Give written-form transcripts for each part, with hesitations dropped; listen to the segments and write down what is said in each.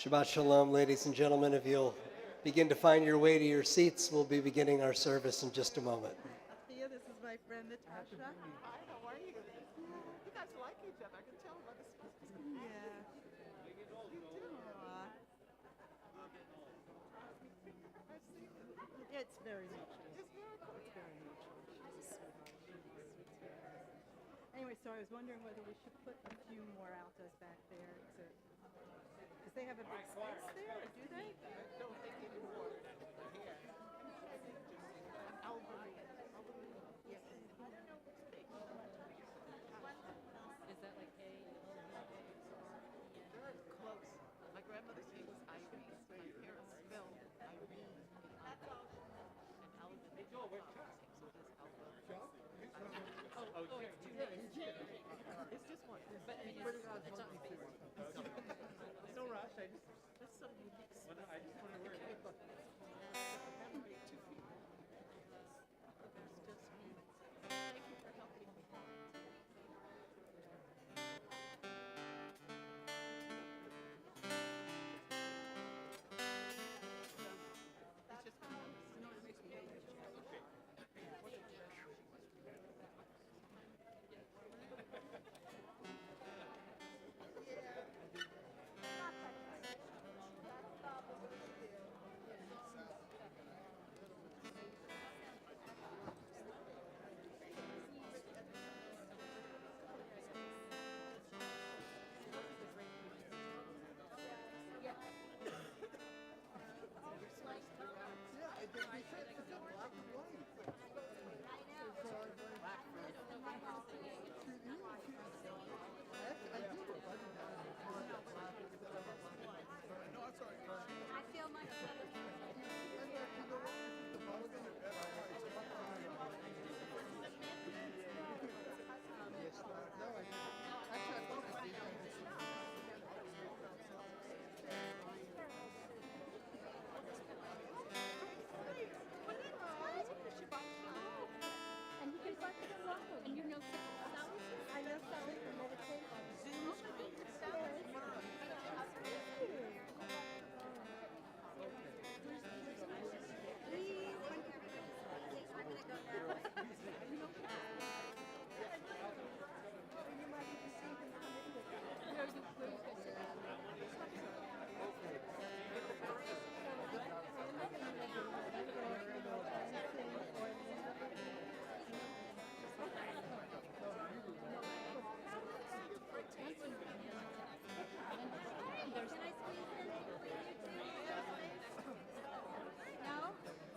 Shabbat Shalom, ladies and gentlemen. If you'll begin to find your way to your seats, we'll be beginning our service in just a moment. Here, this is my friend Natasha. Hi, how are you? You guys like each other. I can tell by the speakers. Yeah. You do. Aw. It's very mutual. It's very cool. It's very mutual. She's a sweetheart. Anyway, so I was wondering whether we should put a few more altos back there because they have a big space there, or do they? I don't think anymore. Here. Albany. Yes. Is that like A? Very close. My grandmother's name was Ivy. My parents spelled Irene in Alba. And Alba. So there's Alba. Oh, it's two names. It's just one. But I mean, it's not space. No rush. I just, That's so unique. I just want to wear it. There's just me. Thank you for helping me. It's just I feel much better. And you can fuck it along. And you know Sally? I know Sally from meditation. No?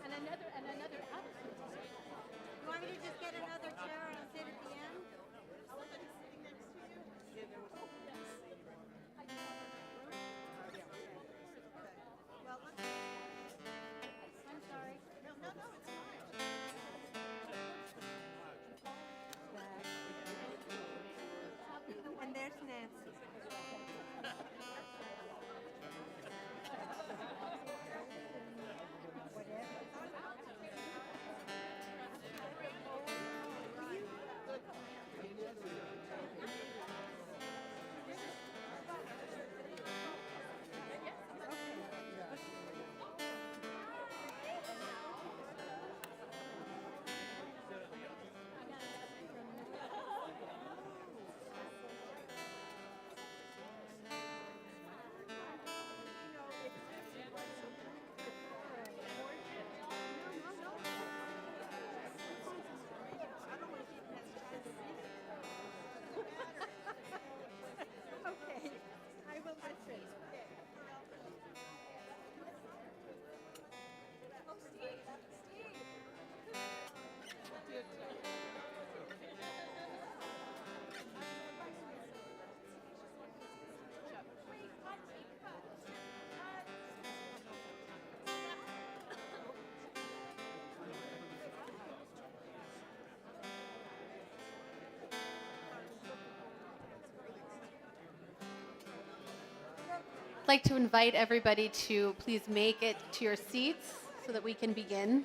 And another attitude. You want me to just get another chair and sit at the end? Well, I'm sorry. No, it's fine. And there's Nancy. Okay, I will listen. Oh, Steve. I'd like to invite everybody to please make it to your seats so that we can begin.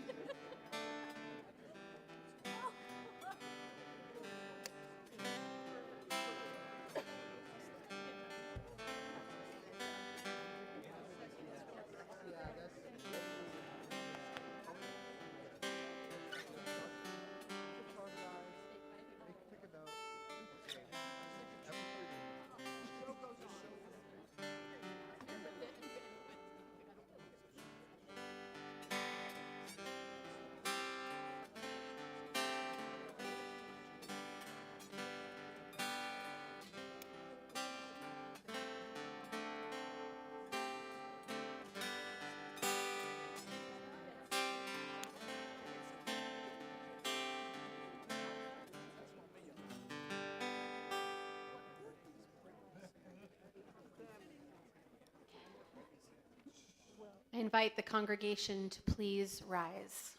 I invite the congregation to please rise.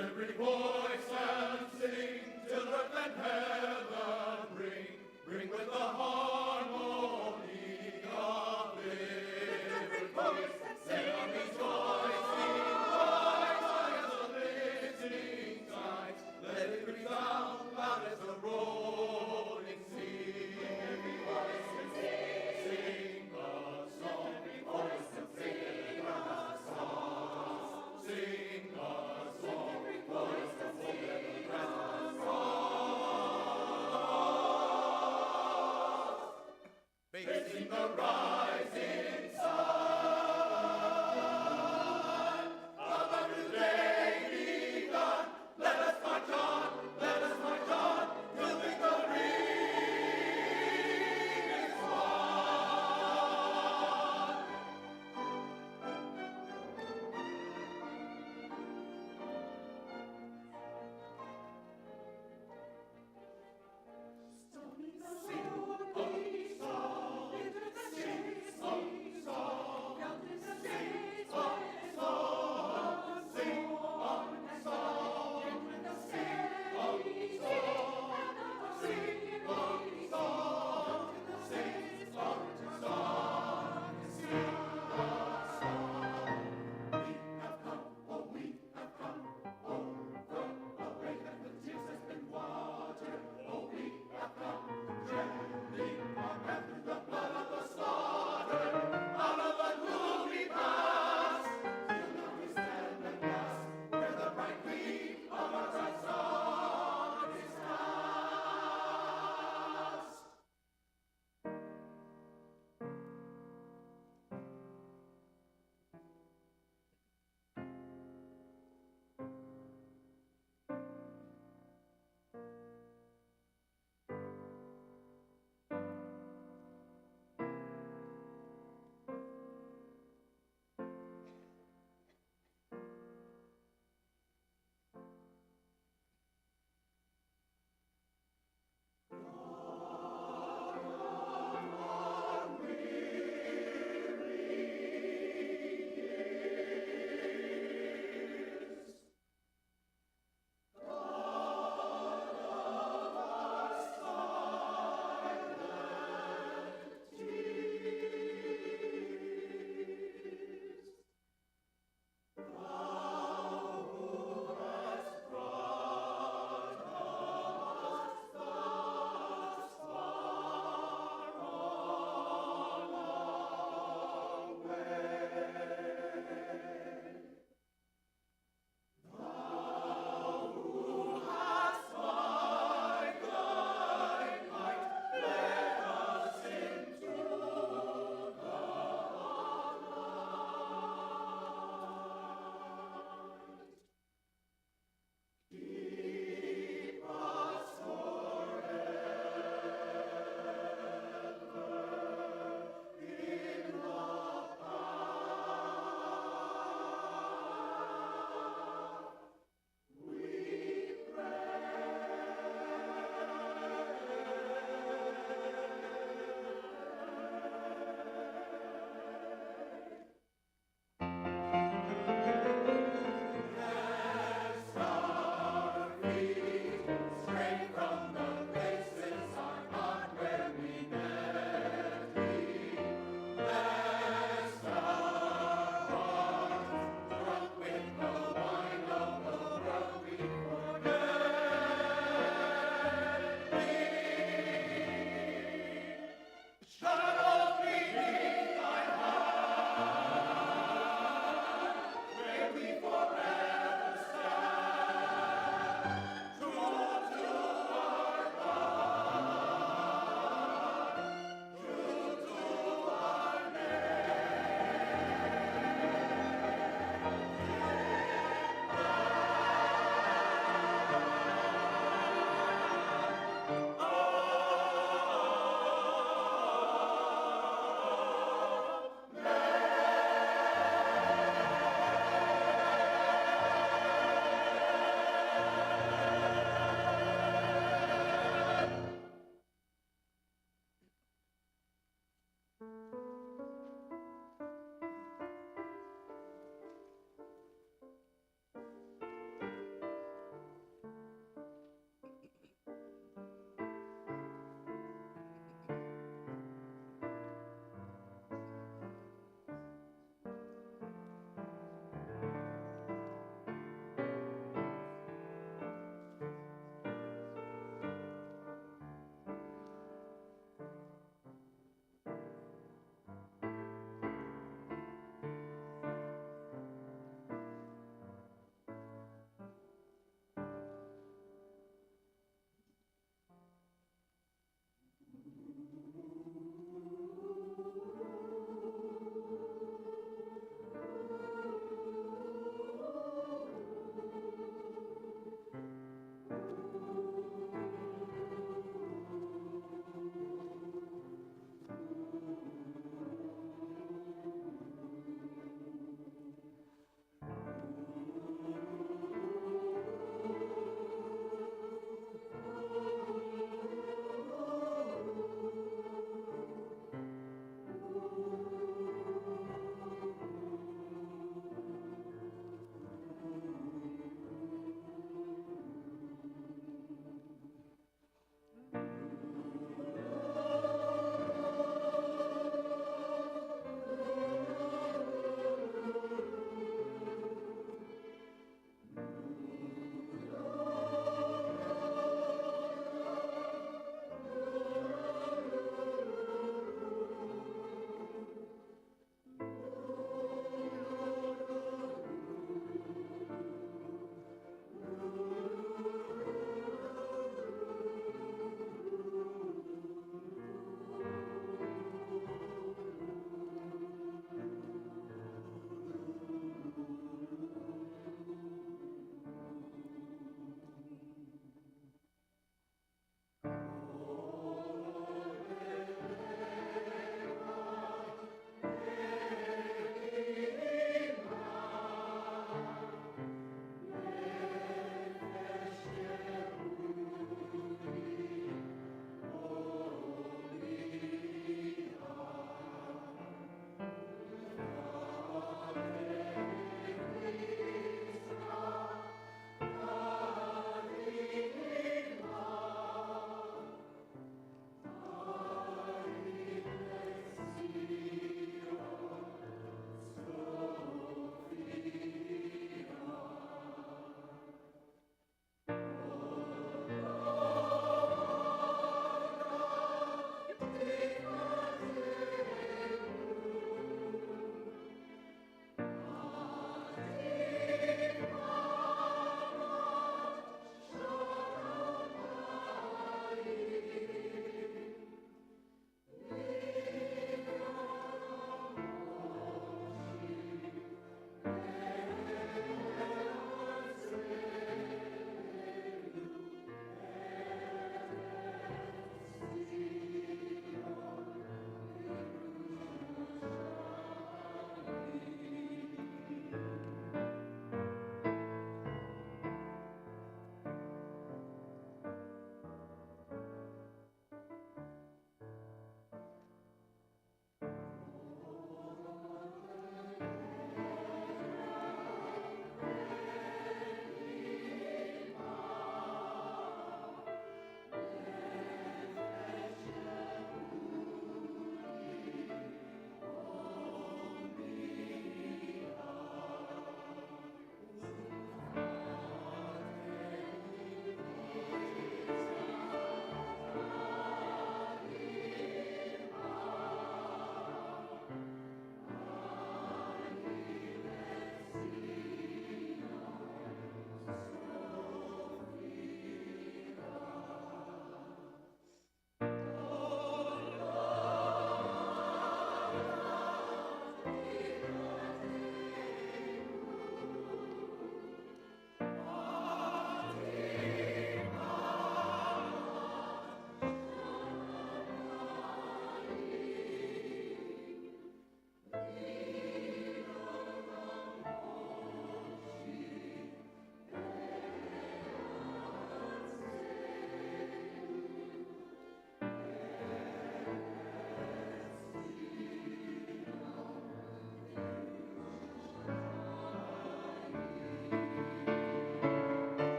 Every voice and sing till earth and heaven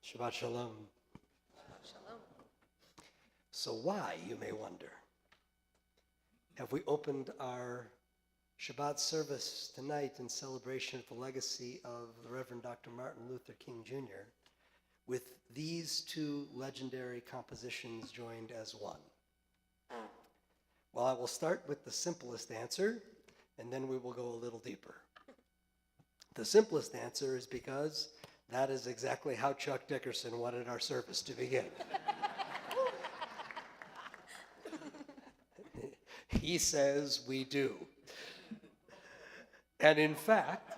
Shabbat Shalom. Shalom. So why, you may wonder, have we opened our Shabbat service tonight in celebration of the legacy of the Reverend Dr. Martin Luther King Jr. with these two legendary compositions joined as one? Well, I will start with the simplest answer, and then we will go a little deeper. The simplest answer is because that is exactly how Chuck Dickerson wanted our service to begin. He says we do. And in fact,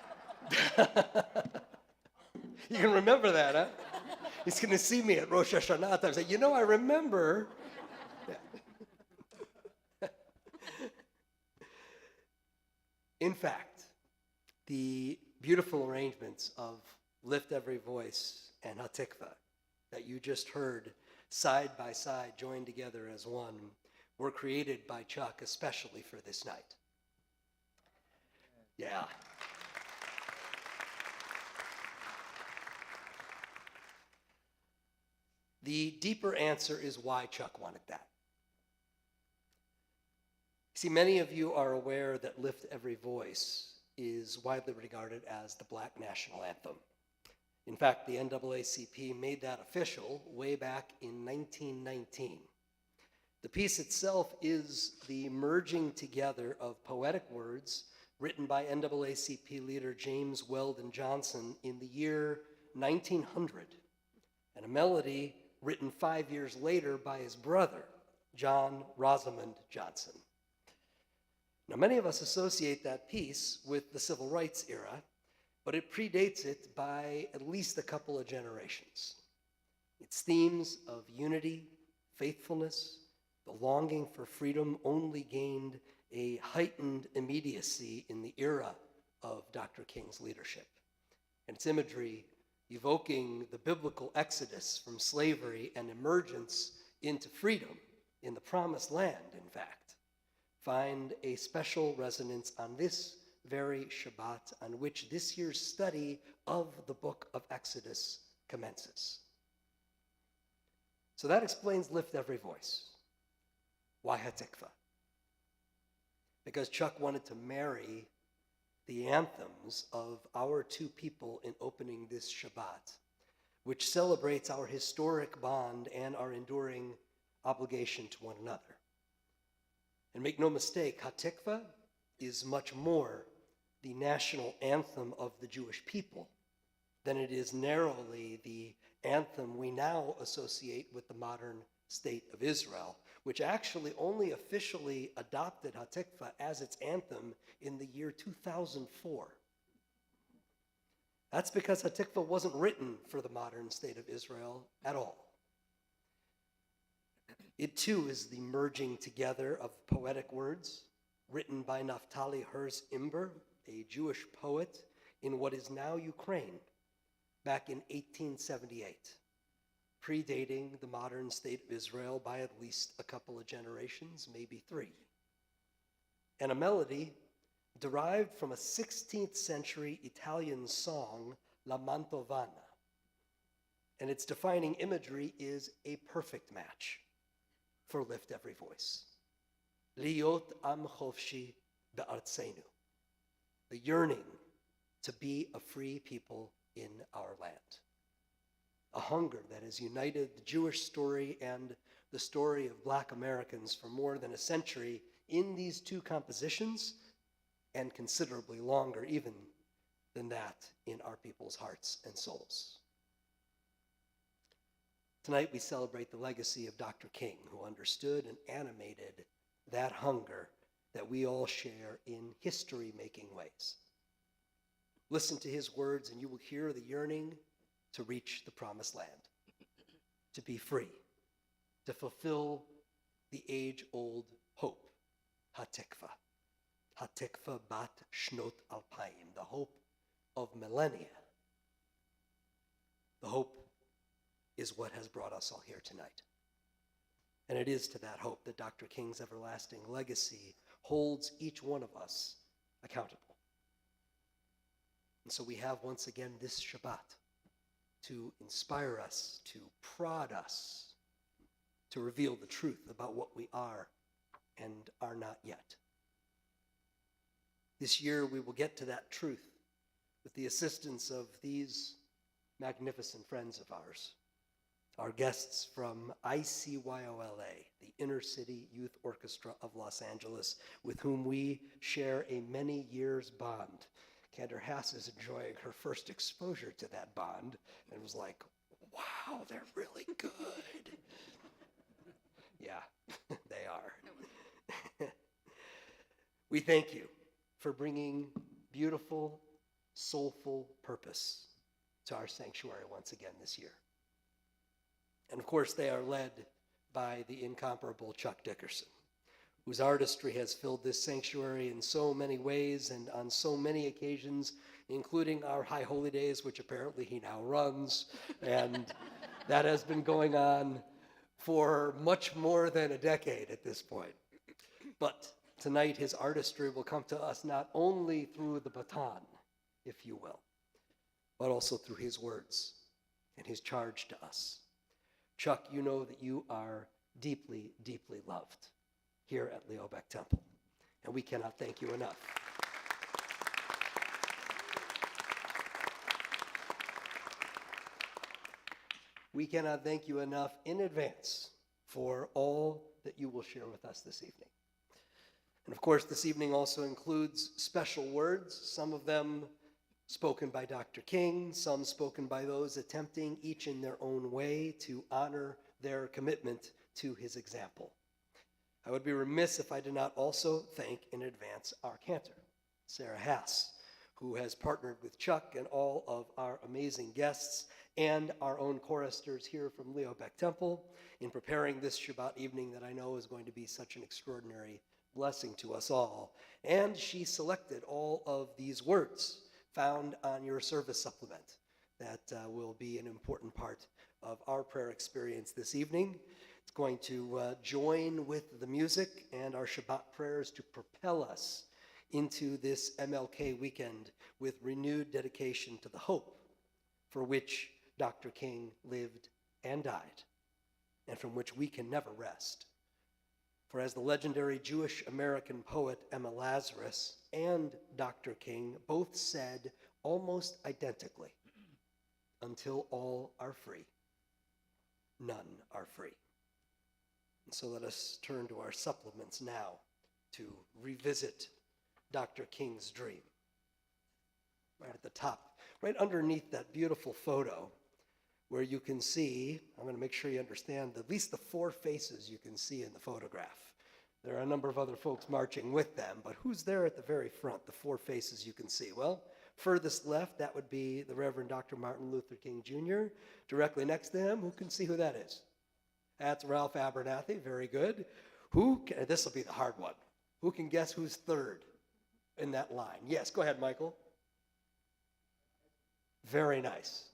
you can remember that, huh? He's going to see me at Rosh Hashanah and say, you know, I remember. In fact, the beautiful arrangements of Lift Every Voice and Hatikva that you just heard side by side, joined together as one, were created by Chuck especially for this night. Yeah. The deeper answer is why Chuck wanted that. See, many of you are aware that Lift Every Voice is widely regarded as the Black national anthem. In fact, the NAACP made that official way back in 1919. The piece itself is the merging together of poetic words written by NAACP leader James Weldon Johnson in the year 1900, and a melody written 5 years later by his brother, John Rosamond Johnson. Now, many of us associate that piece with the Civil Rights era, but it predates it by at least a couple of generations. Its themes of unity, faithfulness, the longing for freedom only gained a heightened immediacy in the era of Dr. King's leadership. And its imagery, evoking the biblical exodus from slavery and emergence into freedom in the promised land, in fact, find a special resonance on this very Shabbat on which this year's study of the book of Exodus commences. So that explains Lift Every Voice. Why Hatikva? Because Chuck wanted to marry the anthems of our two people in opening this Shabbat, which celebrates our historic bond and our enduring obligation to one another. And make no mistake, Hatikva is much more the national anthem of the Jewish people than it is narrowly the anthem we now associate with the modern state of Israel, which actually only officially adopted Hatikva as its anthem in the year 2004. That's because Hatikva wasn't written for the modern state of Israel at all. It too is the merging together of poetic words written by Naftali Herz Imber, a Jewish poet in what is now Ukraine, back in 1878. Predating the modern state of Israel by at least a couple of generations, maybe three. And a melody derived from a 16th century Italian song, La Mantovana. And its defining imagery is a perfect match for Lift Every Voice. Liot am chovshi be'artzenu. The yearning to be a free people in our land. A hunger that has united the Jewish story and the story of Black Americans for more than a century in these two compositions, and considerably longer even than that in our people's hearts and souls. Tonight we celebrate the legacy of Dr. King, who understood and animated that hunger that we all share in history-making ways. Listen to his words and you will hear the yearning to reach the promised land, to be free, to fulfill the age-old hope, Hatikva. Hatikva bat shnot alpayim, the hope of millennia. The hope is what has brought us all here tonight. And it is to that hope that Dr. King's everlasting legacy holds each one of us accountable. And so we have once again this Shabbat to inspire us, to prod us, to reveal the truth about what we are and are not yet. This year we will get to that truth with the assistance of these magnificent friends of ours, our guests from ICYOLA, the Inner City Youth Orchestra of Los Angeles, with whom we share a many years bond. Kendra Hass is enjoying her first exposure to that bond and was like, wow, they're really good. Yeah, they are. We thank you for bringing beautiful, soulful purpose to our sanctuary once again this year. And of course, they are led by the incomparable Chuck Dickerson, whose artistry has filled this sanctuary in so many ways and on so many occasions, including our High Holy Days, which apparently he now runs. And that has been going on for much more than a decade at this point. But tonight, his artistry will come to us not only through the baton, if you will, but also through his words and his charge to us. Chuck, you know that you are deeply, deeply loved here at Leo Beck Temple, and we cannot thank you enough. We cannot thank you enough in advance for all that you will share with us this evening. And of course, this evening also includes special words, some of them spoken by Dr. King, some spoken by those attempting, each in their own way, to honor their commitment to his example. I would be remiss if I did not also thank in advance our cantor, Sarah Hass, who has partnered with Chuck and all of our amazing guests and our own choristers here from Leo Beck Temple in preparing this Shabbat evening that I know is going to be such an extraordinary blessing to us all. And she selected all of these words found on your service supplement that will be an important part of our prayer experience this evening. It's going to join with the music and our Shabbat prayers to propel us into this MLK weekend with renewed dedication to the hope for which Dr. King lived and died, and from which we can never rest. For as the legendary Jewish American poet Emma Lazarus and Dr. King both said almost identically, until all are free, none are free. And so let us turn to our supplements now to revisit Dr. King's dream. Right at the top, right underneath that beautiful photo, where you can see, I'm going to make sure you understand at least the four faces you can see in the photograph. There are a number of other folks marching with them, but who's there at the very front, the four faces you can see? Well, furthest left, that would be the Reverend Dr. Martin Luther King Jr. Directly next to him, who can see who that is? That's Ralph Abernathy, very good. This will be the hard one. Who can guess who's third in that line? Yes, go ahead, Michael. Very nice.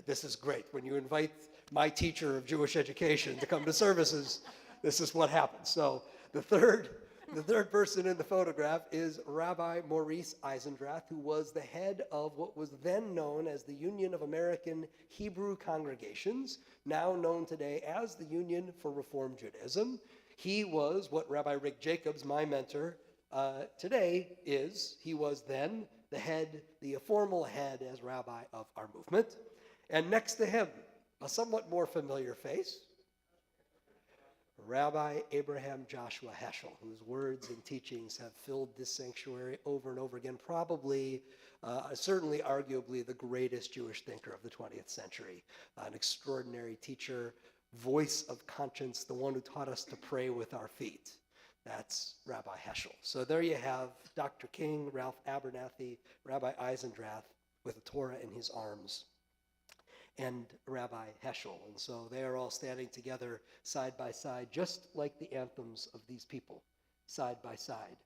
This is great. When you invite my teacher of Jewish education to come to services, this is what happens. So the third person in the photograph is Rabbi Maurice Eisendrath, who was the head of what was then known as the Union of American Hebrew Congregations, now known today as the Union for Reform Judaism. He was what Rabbi Rick Jacobs, my mentor, today is. He was then the head, the formal head as rabbi of our movement. And next to him, a somewhat more familiar face, Rabbi Abraham Joshua Heschel, whose words and teachings have filled this sanctuary over and over again, probably, certainly arguably the greatest Jewish thinker of the 20th century, an extraordinary teacher, voice of conscience, the one who taught us to pray with our feet. That's Rabbi Heschel. So there you have Dr. King, Ralph Abernathy, Rabbi Eisendrath with a Torah in his arms, and Rabbi Heschel. And so they are all standing together side by side, just like the anthems of these people, side by side,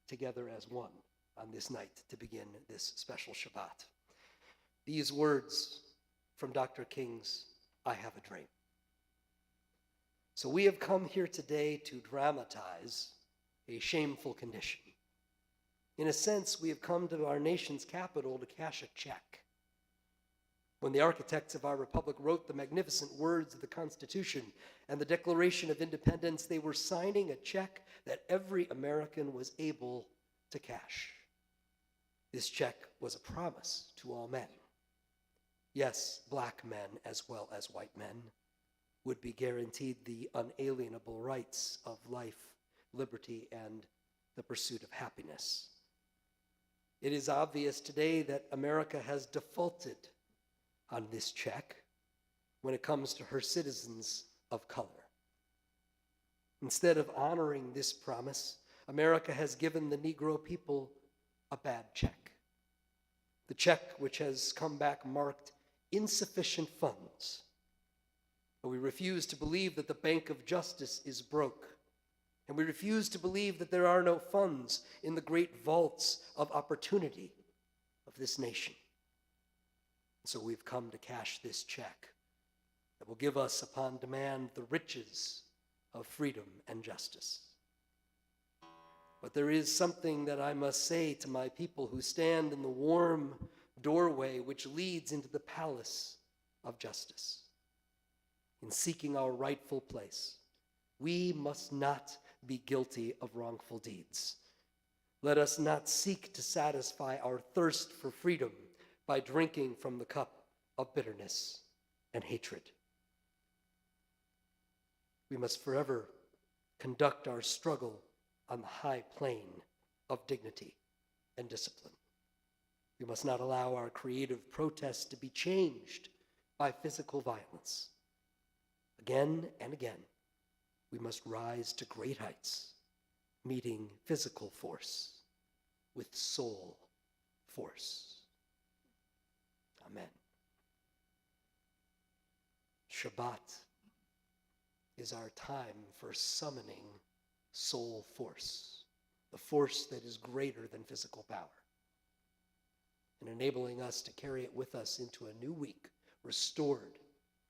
together as one on this night to begin this special Shabbat. These words from Dr. King's I Have a Dream. So we have come here today to dramatize a shameful condition. In a sense, we have come to our nation's capital to cash a check. When the architects of our republic wrote the magnificent words of the Constitution and the Declaration of Independence, they were signing a check that every American was able to cash. This check was a promise to all men. Yes, black men as well as white men would be guaranteed the unalienable rights of life, liberty, and the pursuit of happiness. It is obvious today that America has defaulted on this check when it comes to her citizens of color. Instead of honoring this promise, America has given the Negro people a bad check. The check which has come back marked insufficient funds. But we refuse to believe that the bank of justice is broke. And we refuse to believe that there are no funds in the great vaults of opportunity of this nation. So we've come to cash this check that will give us upon demand the riches of freedom and justice. But there is something that I must say to my people who stand in the warm doorway which leads into the palace of justice. In seeking our rightful place, we must not be guilty of wrongful deeds. Let us not seek to satisfy our thirst for freedom by drinking from the cup of bitterness and hatred. We must forever conduct our struggle on the high plane of dignity and discipline. We must not allow our creative protests to be changed by physical violence. Again and again, we must rise to great heights, meeting physical force with soul force. Amen. Shabbat is our time for summoning soul force, the force that is greater than physical power, and enabling us to carry it with us into a new week, restored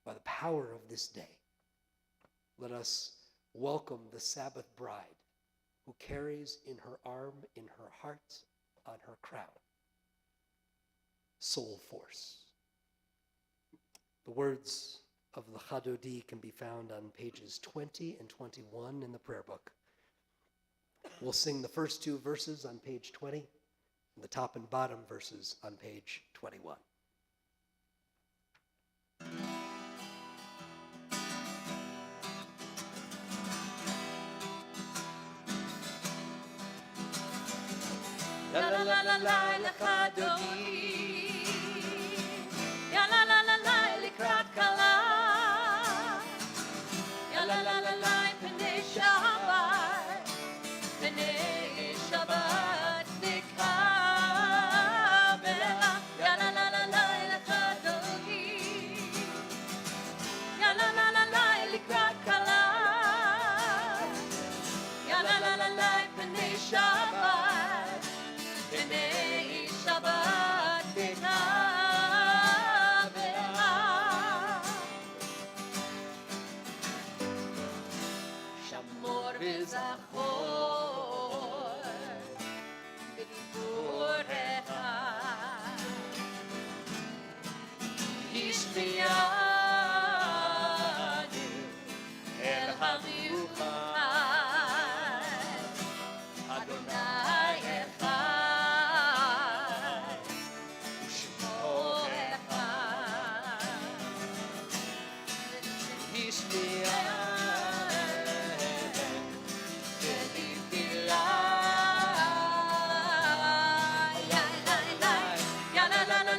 by the power of this day. Let us welcome the Sabbath bride who carries in her arm, in her heart, on her crown, soul force. The words of the Chadodi can be found on pages 20 and 21 in the prayer book. We'll sing the first two verses on page 20 and the top and bottom verses on page 21. La la la la la la Chadodi, ya la la la la likrat kala, ya la la la la pnei Shabbat, pnei Shabbat nikabela, ya la la la la Chadodi, ya la la la la likrat kala, ya la la la la pnei Shabbat. B'nei Shabbat v'navela, Shamor v'zachor b'diburecha, Hishmiyanu el hamiuchad, Adonai echad, Shmo echad, Hishmiyanu v'dibilah, ya la la la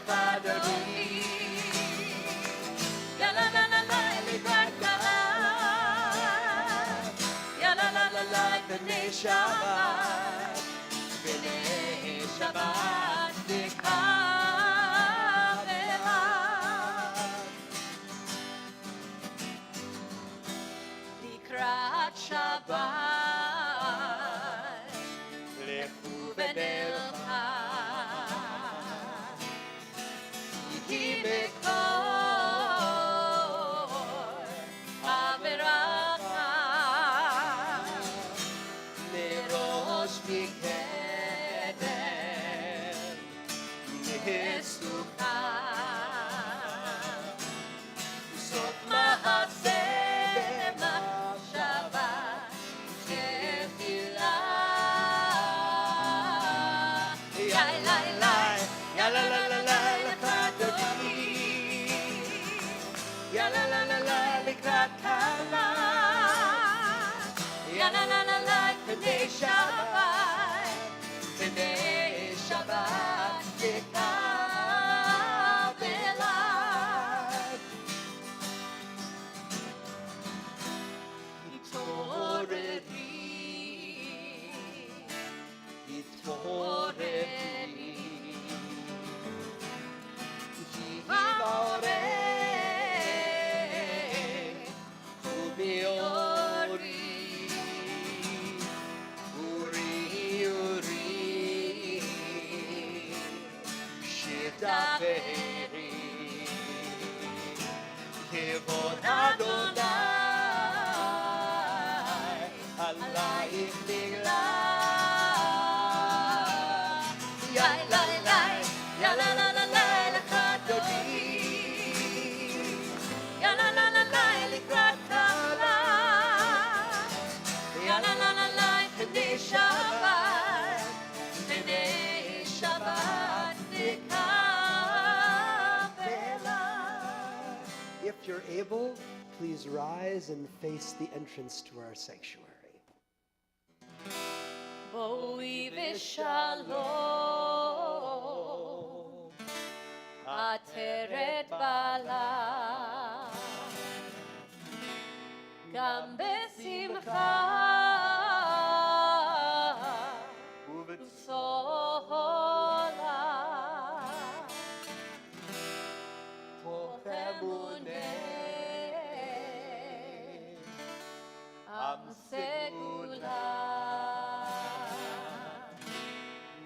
Chadodi, ya la la la likrat kala, ya la la la b'nei Shabbat, b'nei Shabbat nikabela, likrat Shabbat, lechu v'nelcha, ki b'kor haveracha, merosh b'kedem nesucha, Kod Adonai, alayim nigla. Yai lai lai, ya la la la lai lecha dodi. Ya la la la lai likrat kala. Ya la la la lai B'nai Shabbat, B'nai Shabbat nikabela. If you're able, please rise and face the entrance to our sanctuary. Boi v'shalom, ateret bala, gam besimcha, u'b'tzola, tov emunei, am segula.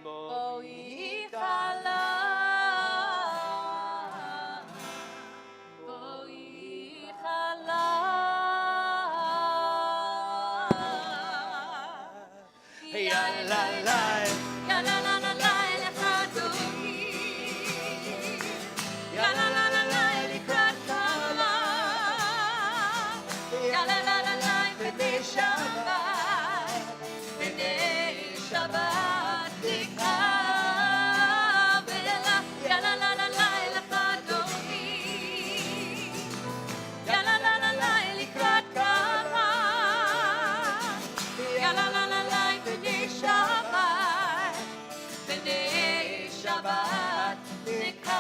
Boi chala, boi chala, ya la la, ya la la la la, lecha dodi, ya la la la la, likrat kala, ya la la la la, B'nai Shabbat, B'nai Shabbat nikabela. Ya la la la la, lecha dodi, ya la la la la, likrat kala, ya la la la la, B'nai Shabbat, B'nai Shabbat nikabela.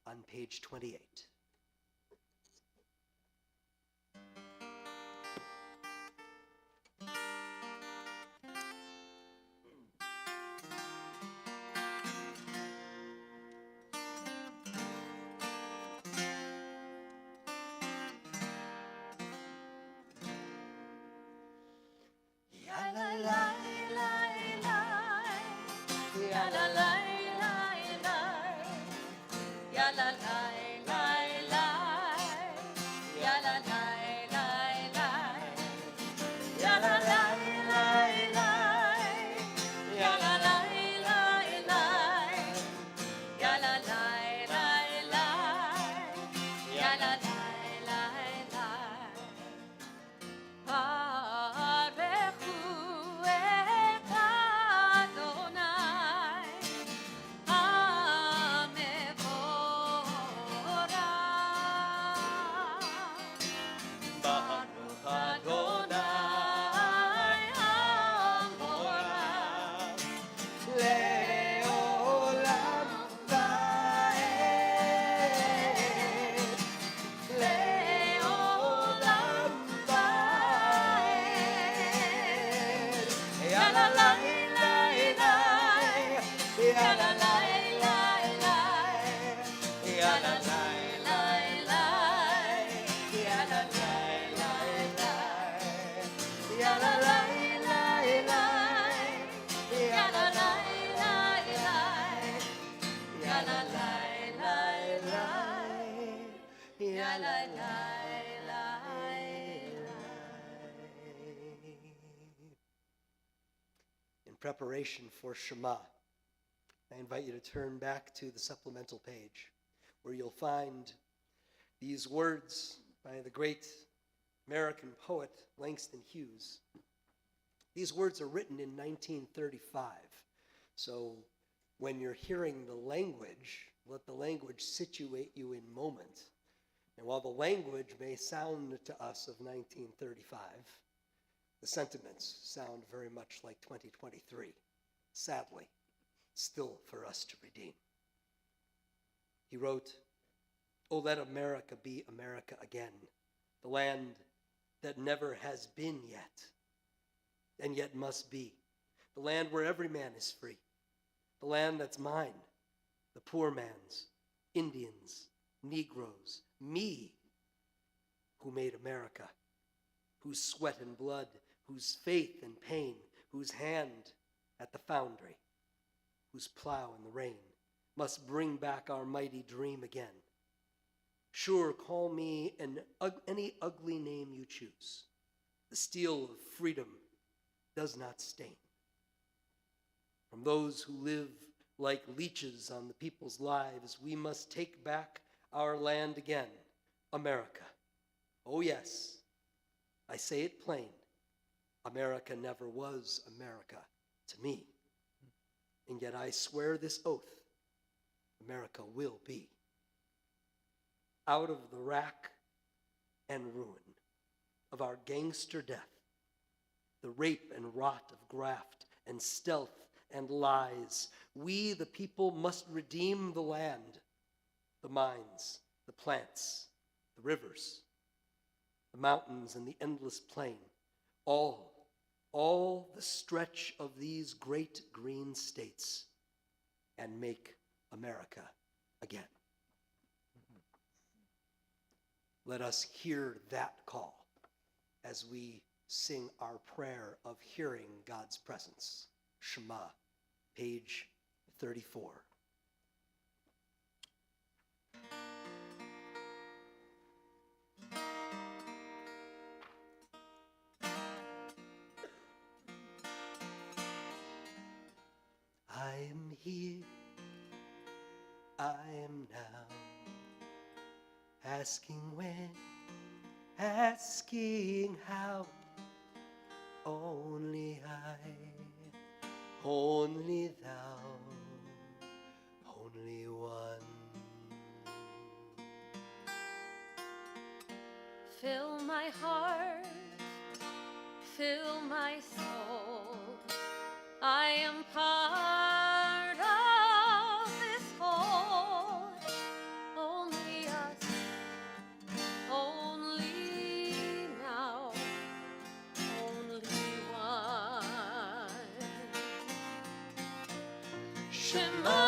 On page 28. Ya la la la la, ya la la la la, ya la la la la, ya la la la la, ya la la la la, ya la la la la, ya la la la la, ya la la la la. Barechu et Adonai, hamevorach. Baruch Adonai, hamevorach. Leolam vaed, leolam vaed. Ya la la la la, ya la la la la, ya la la la la, ya la la la la, ya la la la la, ya la la la la, ya la la la la, ya la la la la. In preparation for Shema, I invite you to turn back to the supplemental page where you'll find these words by the great American poet Langston Hughes. These words are written in 1935. So when you're hearing the language, let the language situate you in moment. And while the language may sound to us of 1935, the sentiments sound very much like 2023, sadly, still for us to redeem. He wrote, "Oh, let America be America again, the land that never has been yet, and yet must be, the land where every man is free, the land that's mine, the poor man's, Indians, Negroes, me, who made America, whose sweat and blood, whose faith and pain, whose hand at the foundry, whose plow in the rain must bring back our mighty dream again. Sure, call me any ugly name you choose. The steel of freedom does not stain. From those who live like leeches on the people's lives, we must take back our land again, America. Oh yes, I say it plain, America never was America to me. And yet I swear this oath, America will be. Out of the rack and ruin of our gangster death, the rape and rot of graft and stealth and lies, we, the people, must redeem the land, the mines, the plants, the rivers, the mountains and the endless plain, all the stretch of these great green states, and make America again. Let us hear that call as we sing our prayer of hearing God's presence. Shema, page 34. I am here, I am now, asking when, asking how, only I, only thou, only one. Fill my heart, fill my soul. I am part of this whole. Only us, only now, only one. Shema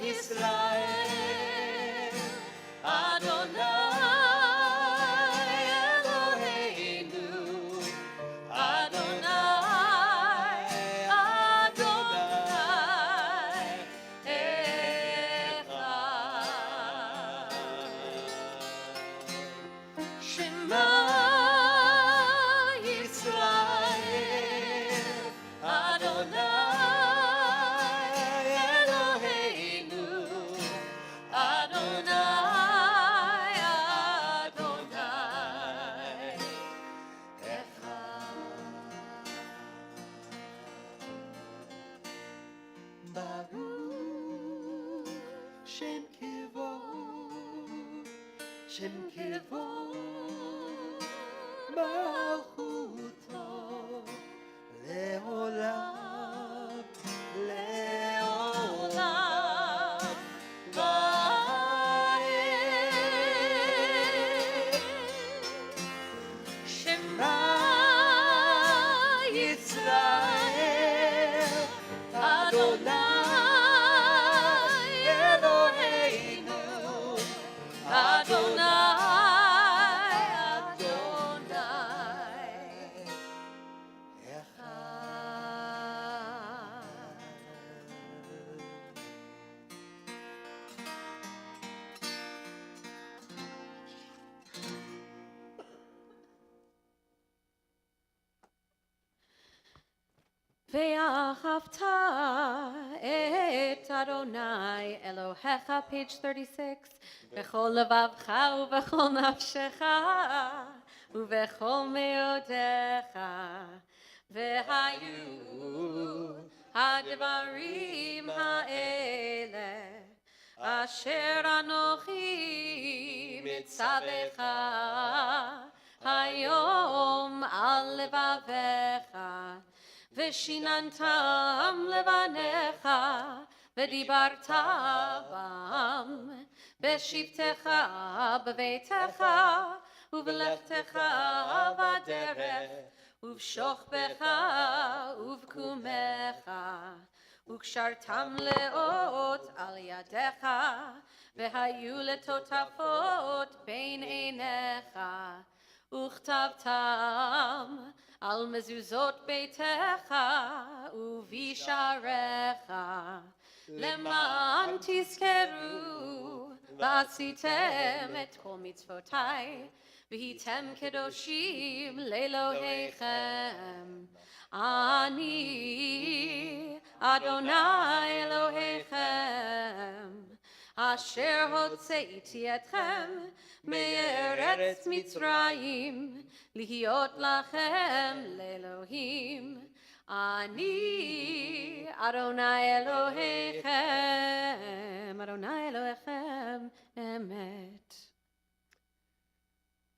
Yisrael, Adonai Eloheinu, Adonai, Adonai Echad. Shema Yisrael, Adonai Eloheinu, Adonai, Adonai Echad. Baruch Shem Kivod, Shem Kivod, Malchuto, Leolam, Leolam, Vaed. Shema Yisrael, Adonai Eloheinu, Adonai, Ve'ahavta et Adonai Elohecha, page 36. V'chol levavcha u'v'chol nafshecha u'v'chol meodecha ve'hayu hadvarim ha'ele asher anochi mitzavecha hayom al levavecha ושיננתם לבניך, ודיברת בם, בשבתך בביתך, ובלכתך בדרך, ובשוכבך ובקומך, וקשרתם לאות על ידיך, והיו לטוטפות בין עיניך, וכתבתם על מזוזות ביתך ובשעריך, למען תזכרו ועשיתם את כל מצוותיי, והייתם קדושים לאלוהיכם. אני אדוני אלוהיכם, אשר הוצאתי אתכם מארץ מצרים, להיות לכם לאלוהים. אני אדוני אלוהיכם, אדוני אלוהיכם אמת.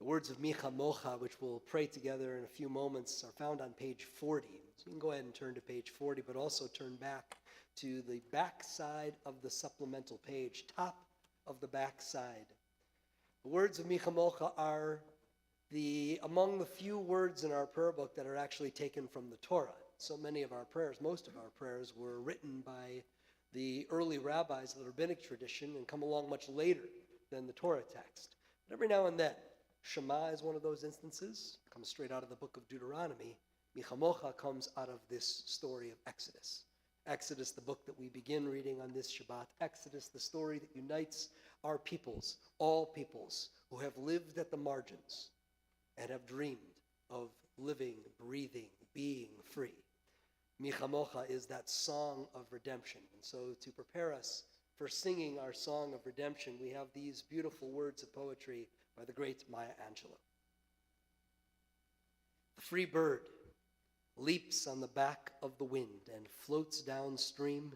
The words of Micha Mocha, which we'll pray together in a few moments, are found on page 40. So you can go ahead and turn to page 40, but also turn back to the back side of the supplemental page, top of the back side. The words of Micha Mocha are among the few words in our prayer book that are actually taken from the Torah. So many of our prayers, most of our prayers, were written by the early rabbis of the rabbinic tradition and come along much later than the Torah text. But every now and then, Shema is one of those instances, comes straight out of the book of Deuteronomy. Micha Mocha comes out of this story of Exodus. Exodus, the book that we begin reading on this Shabbat. Exodus, the story that unites our peoples, all peoples who have lived at the margins and have dreamed of living, breathing, being free. Micha Mocha is that song of redemption. And so to prepare us for singing our song of redemption, we have these beautiful words of poetry by the great Maya Angelou. The free bird leaps on the back of the wind and floats downstream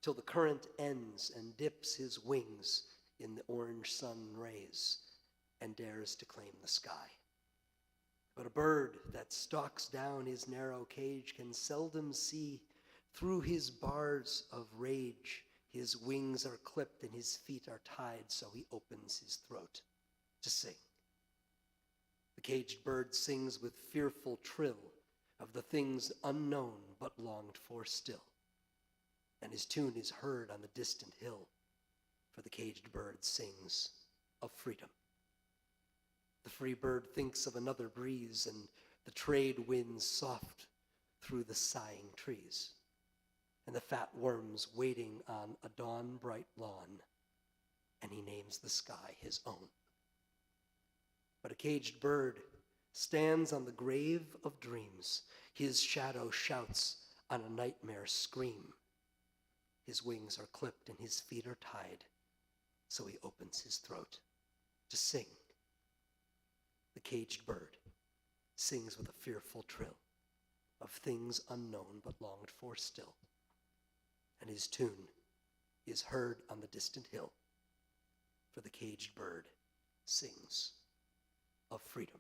till the current ends and dips his wings in the orange sun rays and dares to claim the sky. But a bird that stalks down his narrow cage can seldom see through his bars of rage. His wings are clipped and his feet are tied, so he opens his throat to sing. The caged bird sings with fearful trill of the things unknown but longed for still, and his tune is heard on the distant hill, for the caged bird sings of freedom. The free bird thinks of another breeze and the trade winds soft through the sighing trees, and the fat worms waiting on a dawn-bright lawn, and he names the sky his own. But a caged bird stands on the grave of dreams. His shadow shouts on a nightmare scream. His wings are clipped and his feet are tied, so he opens his throat to sing. The caged bird sings with a fearful trill of things unknown but longed for still, and his tune is heard on the distant hill, for the caged bird sings of freedom,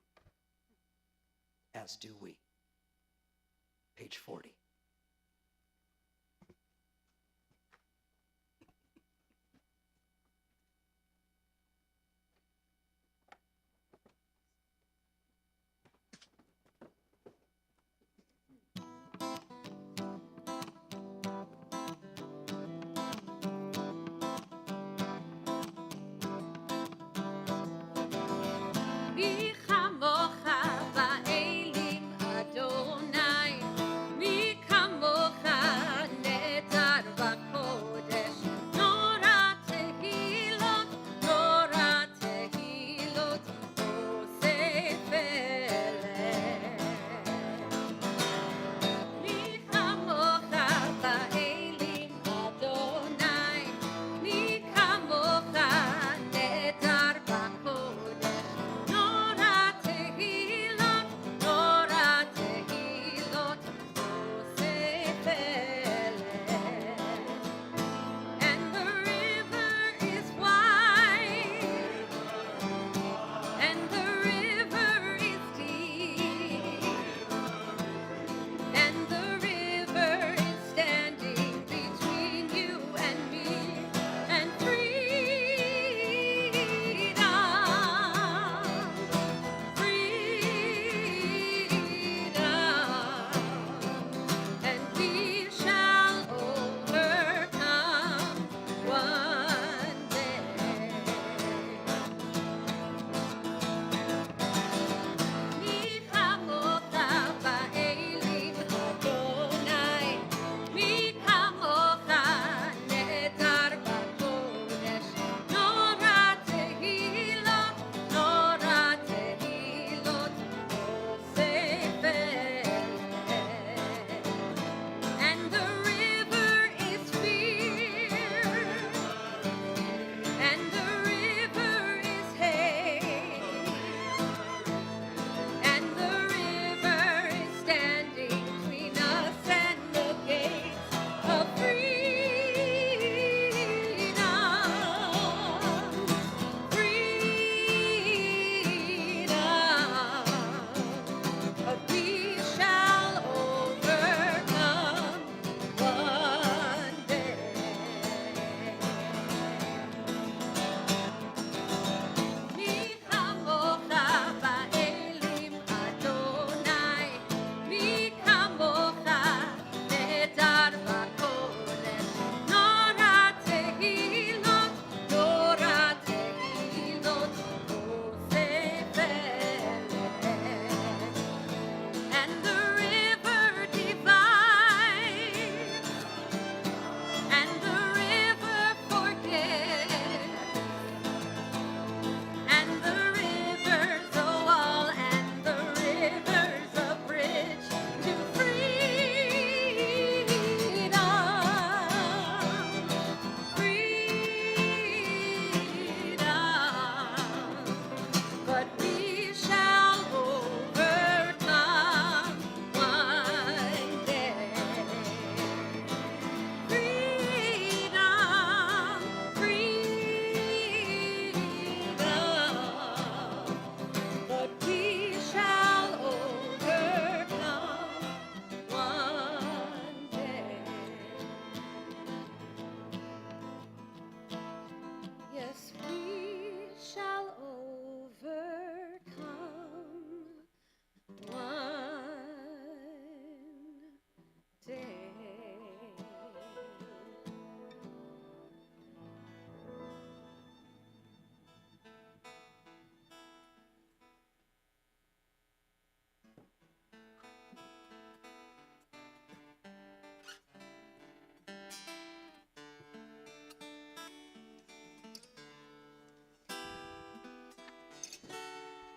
as do we. Page 40. מי כמוך באלים אדוני, מי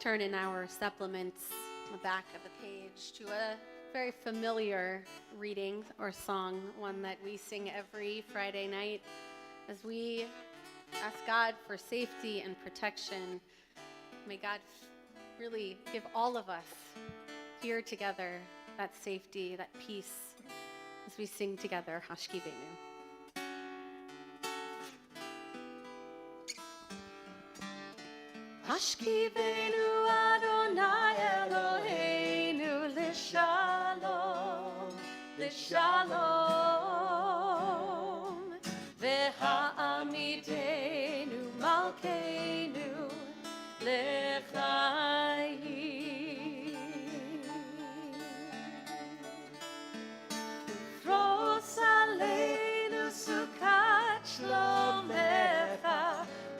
turn in our supplements on the back of the page to a very familiar reading or song, one that we sing every Friday night as we ask God for safety and protection. May God really give all of us here together that safety, that peace, as we sing together, Hashkivenu. Hashkivenu Adonai Eloheinu l'shalom, l'shalom, v'ha'amidenu malkeinu l'chaim. Ufros aleinu sukat shlomecha,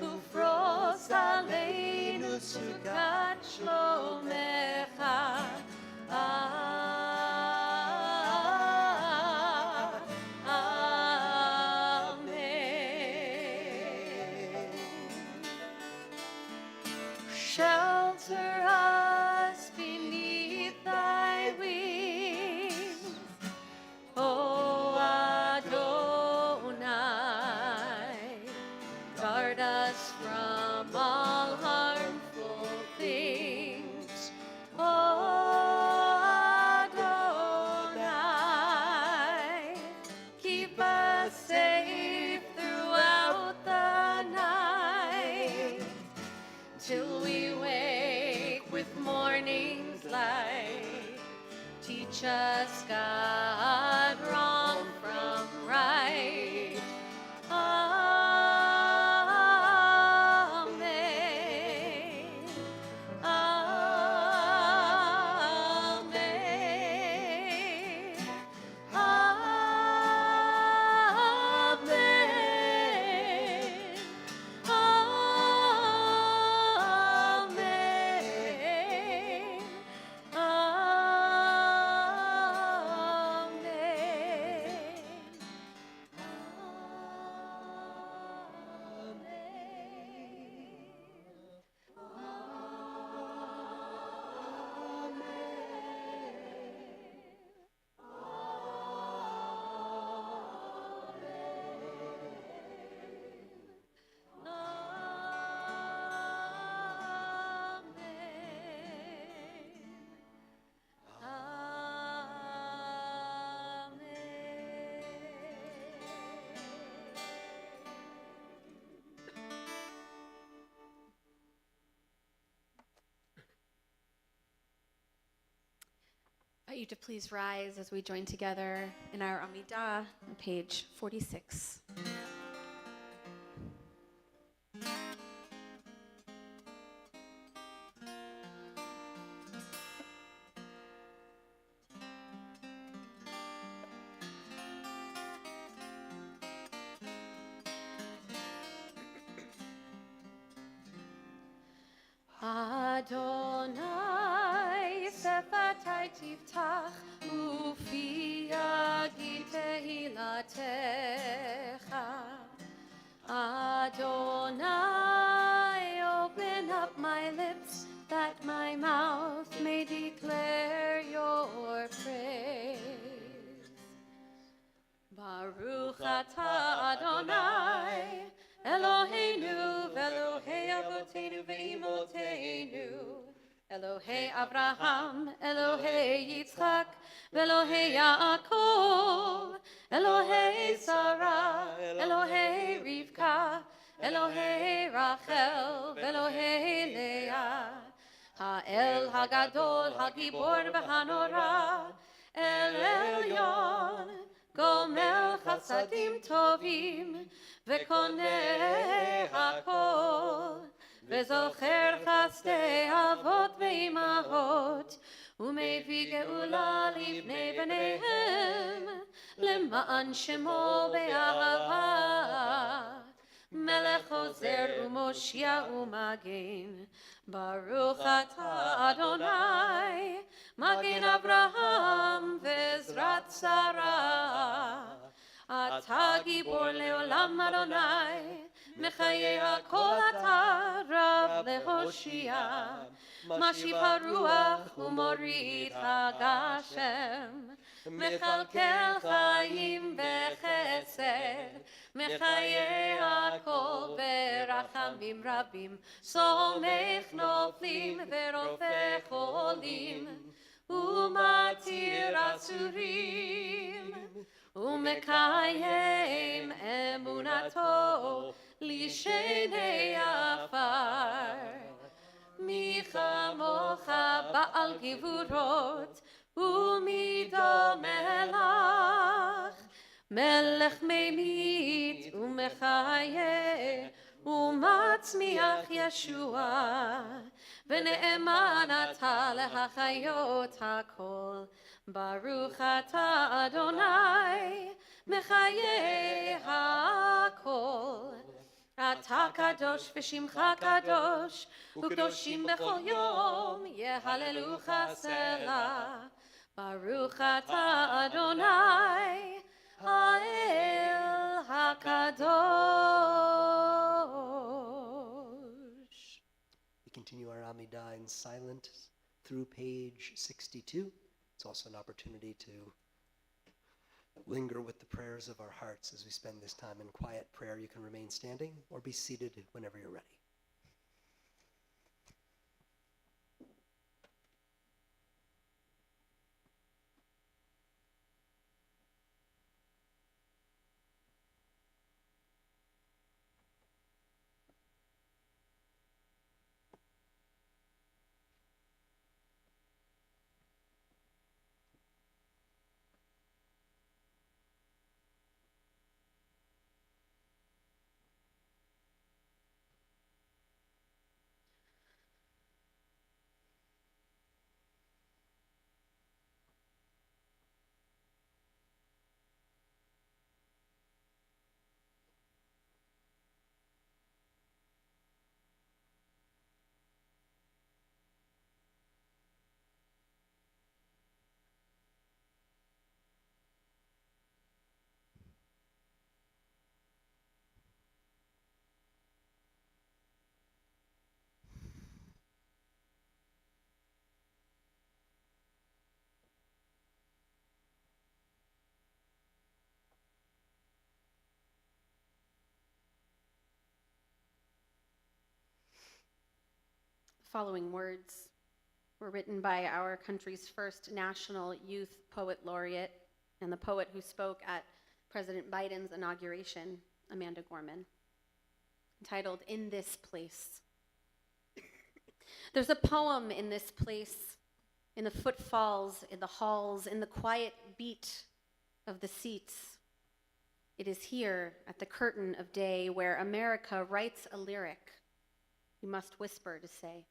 ufros aleinu sukat shlomecha. Amen. Shelter us beneath thy wings, O Adonai. Guard us from all harmful things, O Adonai. Keep us safe throughout the night, till we wake with morning's light. Teach us, God, wrong from right. Amen. Amen. Amen. Amen. I invite you to please rise as we join together in our Amidah on page 46. Adonai sefatai tiftach ufi yagi tehilatecha. Adonai, open up my lips that my mouth may declare your praise. Baruch atah Adonai Eloheinu v'Elohei avoteinu ve'imoteinu, Elohei Abraham, Elohei Yitzchak, v'Elohei Yaakov, Elohei Sarah, Elohei Rivka, Elohei Rachel, v'Elohei Leah, Ha'el Hagadol, Hagibor v'Hanora, El Elyon, Gomel Chasadim Tovim, וקונה הכל, וזוכר חסדי אבות ואימהות, ומביא גאולה לבני בניהם, למען שמו באהבה. מלך עוזר ומושיע ומגן, ברוך אתה אדוני, מגן אברהם ועזרת שרה. אתה גיבור לעולם אדוני, מחיי הכל אתה רב להושיע, משיב הרוח ומוריד הגשם, מכלכל חיים בחסד, מחיי הכל ברחמים רבים, סומך נופלים ורופא חולים, ומתיר אסורים, ומקיים אמונתו לשני עפר. מי כמוך בעל גבורות ומי דומה לך, מלך ממית ומחיה ומצמיח ישועה, ונאמן אתה להחיות הכל. ברוך אתה אדוני מחיי הכל. אתה קדוש ושמך קדוש, וקדושים בכל יום יהללוך סלה. ברוך אתה אדוני האל הקדוש. We continue our Amidah in silence through page 62. It's also an opportunity to linger with the prayers of our hearts as we spend this time in quiet prayer. You can remain standing or be seated whenever you're ready. Following words were written by our country's first national youth poet laureate and the poet who spoke at President Biden's inauguration, Amanda Gorman, entitled "In This Place." There's a poem in this place, in the footfalls, in the halls, in the quiet beat of the seats. It is here at the curtain of day where America writes a lyric you must whisper to say.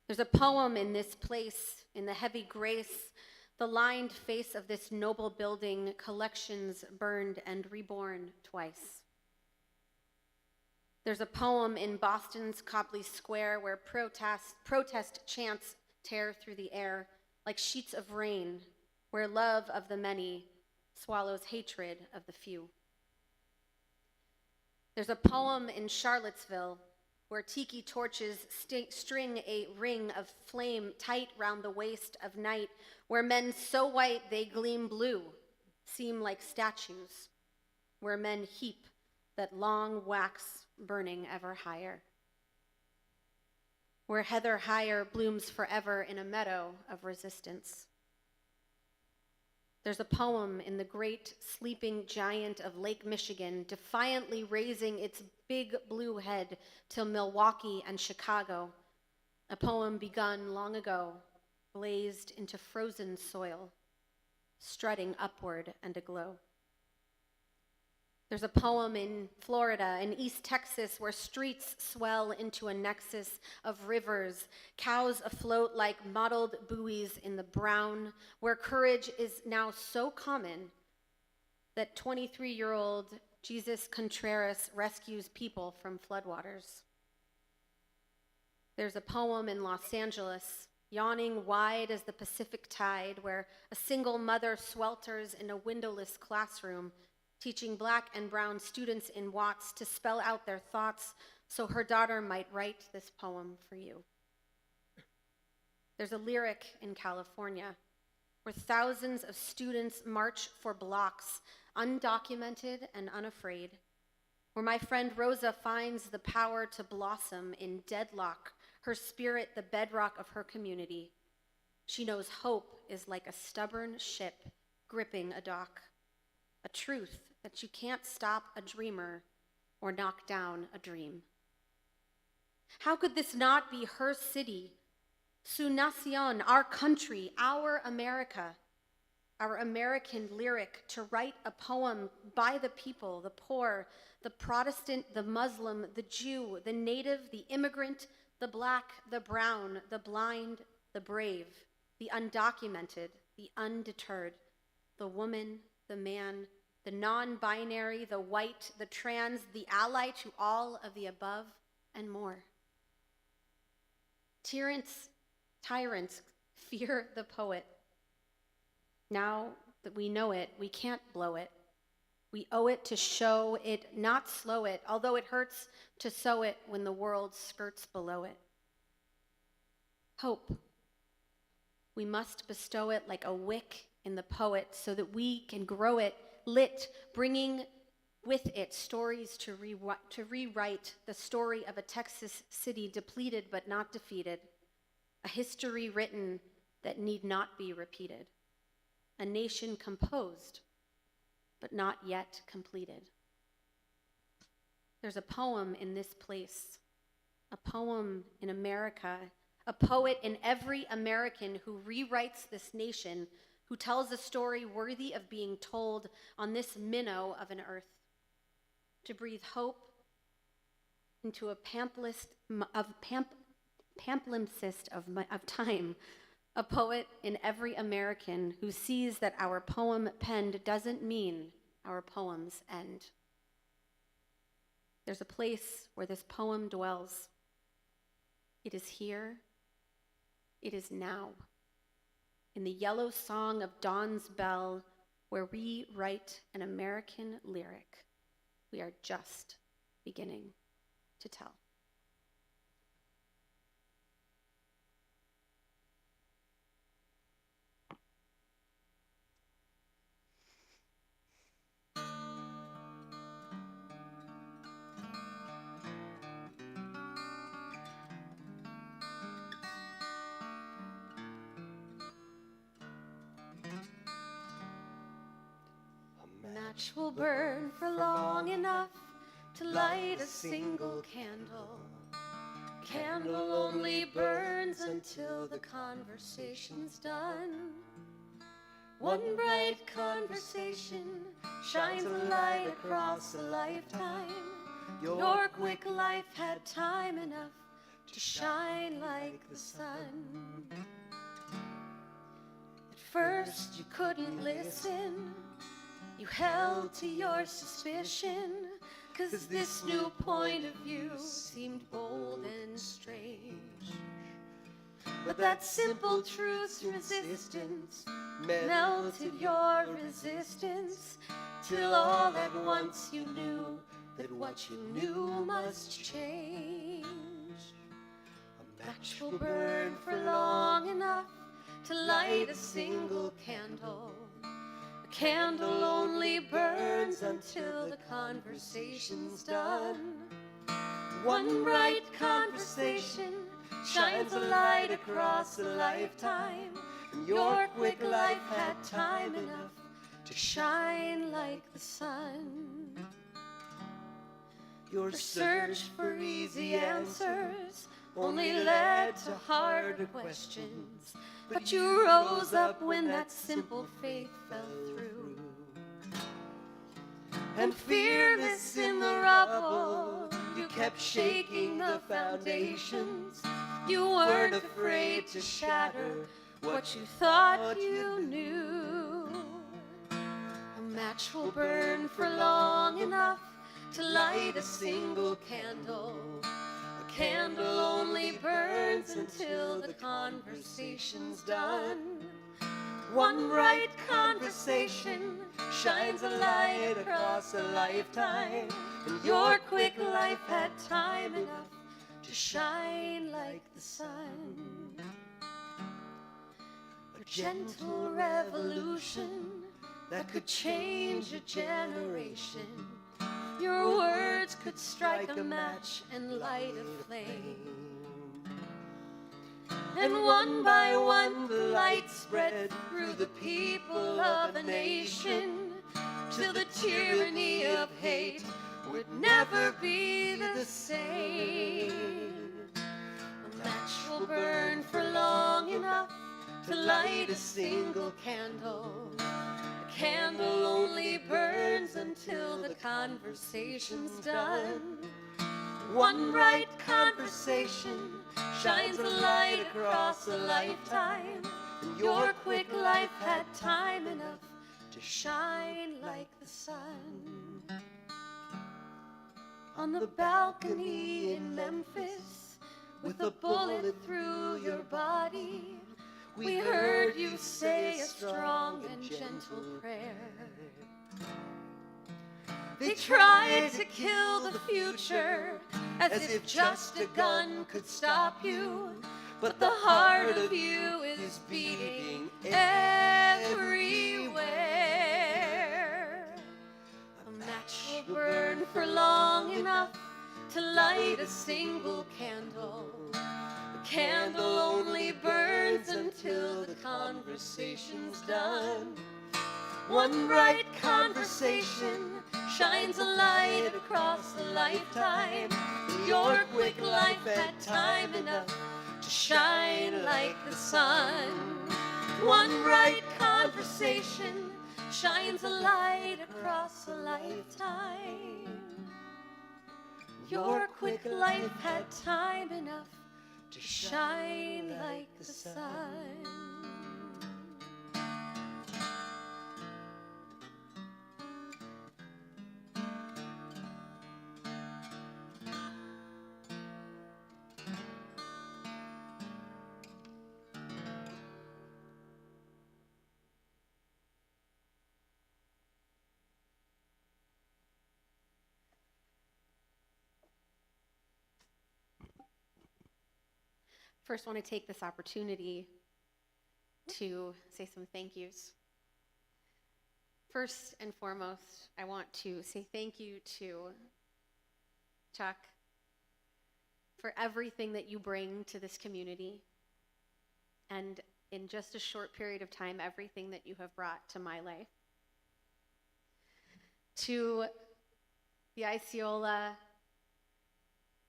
There's a poem in this place, in the heavy grace, the lined face of this noble building, collections burned and reborn twice. There's a poem in Boston's Copley Square where protest chants tear through the air like sheets of rain, where love of the many swallows hatred of the few. There's a poem in Charlottesville where tiki torches string a ring of flame tight round the waist of night, where men so white they gleam blue seem like statues, where men heap that long wax burning ever higher, where heather higher blooms forever in a meadow of resistance. There's a poem in the great sleeping giant of Lake Michigan, defiantly raising its big blue head till Milwaukee and Chicago, a poem begun long ago, blazed into frozen soil, strutting upward and aglow. There's a poem in Florida and East Texas where streets swell into a nexus of rivers, cows afloat like mottled buoys in the brown, where courage is now so common that 23-year-old Jesus Contreras rescues people from floodwaters. There's a poem in Los Angeles, yawning wide as the Pacific tide, where a single mother swelters in a windowless classroom, teaching black and brown students in Watts to spell out their thoughts so her daughter might write this poem for you. There's a lyric in California where thousands of students march for blocks, undocumented and unafraid, where my friend Rosa finds the power to blossom in deadlock, her spirit the bedrock of her community. She knows hope is like a stubborn ship gripping a dock, a truth that you can't stop a dreamer or knock down a dream. How could this not be her city, su nacion, our country, our America, our American lyric to write a poem by the people, the poor, the Protestant, the Muslim, the Jew, the native, the immigrant, the black, the brown, the blind, the brave, the undocumented, the undeterred, the woman, the man, the non-binary, the white, the trans, the ally to all of the above and more. Tyrants fear the poet. Now that we know it, we can't blow it. We owe it to show it, not slow it, although it hurts to sow it when the world skirts below it. Hope. We must bestow it like a wick in the poet so that we can grow it lit, bringing with it stories to rewrite the story of a Texas city depleted but not defeated, a history written that need not be repeated, a nation composed but not yet completed. There's a poem in this place, a poem in America, a poet in every American who rewrites this nation, who tells a story worthy of being told on this minnow of an earth, to breathe hope into a palimpsest of time, a poet in every American who sees that our poem penned doesn't mean our poems end. There's a place where this poem dwells. It is here. It is now. In the yellow song of dawn's bell, where we write an American lyric, we are just beginning to tell. Match will burn for long enough to light a single candle. Candle only burns until the conversation's done. One bright conversation shines a light across a lifetime. Your quick life had time enough to shine like the sun. At first you couldn't listen. You held to your suspicion, 'cause this new point of view seemed bold and strange. But that simple truth's resistance melted your resistance, till all at once you knew that what you knew must change. A match will burn for long enough to light a single candle. Candle only burns until the conversation's done. One bright conversation shines a light across a lifetime, and your quick life had time enough to shine like the sun. Your search for easy answers only led to harder questions, but you rose up when that simple faith fell through. And fearless in the rubble, you kept shaking the foundations. You weren't afraid to shatter what you thought you knew. A match will burn for long enough to light a single candle. Candle only burns until the conversation's done. One right conversation shines a light across a lifetime, and your quick life had time enough to shine like the sun. A gentle revolution that could change a generation. Your words could strike a match and light a flame. And one by one the light spread through the people of a nation, till the tyranny of hate would never be the same. A match will burn for long enough to light a single candle. A candle only burns until the conversation's done. One right conversation shines a light across a lifetime, and your quick life had time enough to shine like the sun. On the balcony in Memphis, with a bullet through your body, we heard you say a strong and gentle prayer. They tried to kill the future, as if just a gun could stop you, but the heart of you is beating everywhere. A match will burn for long enough to light a single candle. The candle only burns until the conversation's done. One right conversation shines a light across a lifetime. Your quick life had time enough to shine like the sun. One right conversation shines a light across a lifetime. Your quick life had time enough to shine like the sun. First, I want to take this opportunity to say some thank yous. First and foremost, I want to say thank you to Chuck for everything that you bring to this community, and in just a short period of time, everything that you have brought to my life. To the Iceola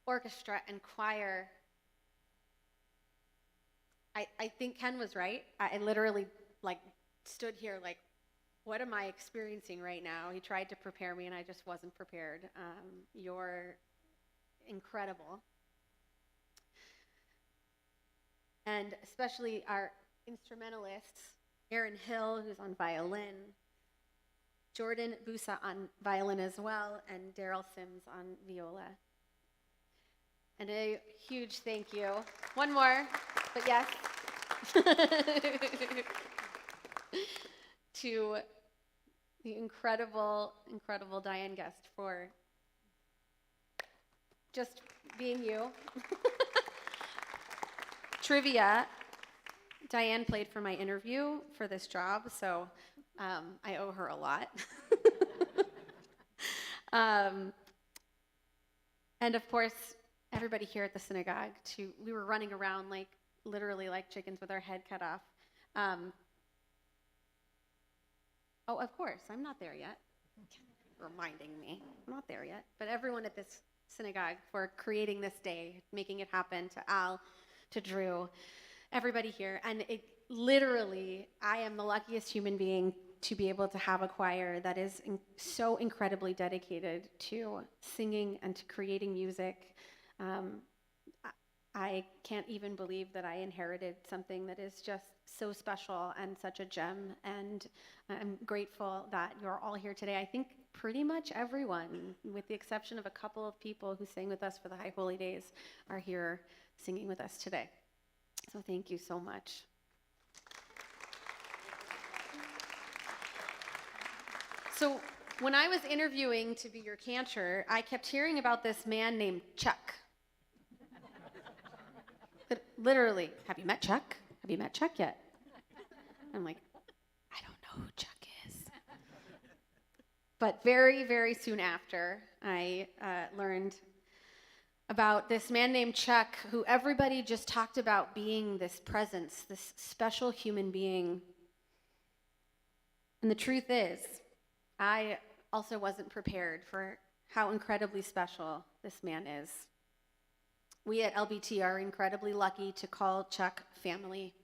Orchestra and Choir, I think Ken was right. I literally stood here like, what am I experiencing right now? He tried to prepare me and I just wasn't prepared. You're incredible. And especially our instrumentalists, Aaron Hill, who's on violin, Jordan Busa on violin as well, and Daryl Sims on viola. And a huge thank you. One more, but yes. To the incredible, incredible Diane Guest for just being you. Trivia, Diane played for my interview for this job, so I owe her a lot. And of course, everybody here at the synagogue, we were running around literally like chickens with our head cut off. Oh, of course, I'm not there yet. Reminding me, I'm not there yet. But everyone at this synagogue for creating this day, making it happen, to Al, to Drew, everybody here. And literally, I am the luckiest human being to be able to have a choir that is so incredibly dedicated to singing and to creating music. I can't even believe that I inherited something that is just so special and such a gem, and I'm grateful that you're all here today. I think pretty much everyone, with the exception of a couple of people who sang with us for the High Holy Days, are here singing with us today. So thank you so much. So when I was interviewing to be your cantor, I kept hearing about this man named Chuck. But literally, have you met Chuck? Have you met Chuck yet? I'm like, I don't know who Chuck is. But very, very soon after, I learned about this man named Chuck, who everybody just talked about being this presence, this special human being. And the truth is, I also wasn't prepared for how incredibly special this man is. We at LBT are incredibly lucky to call Chuck family.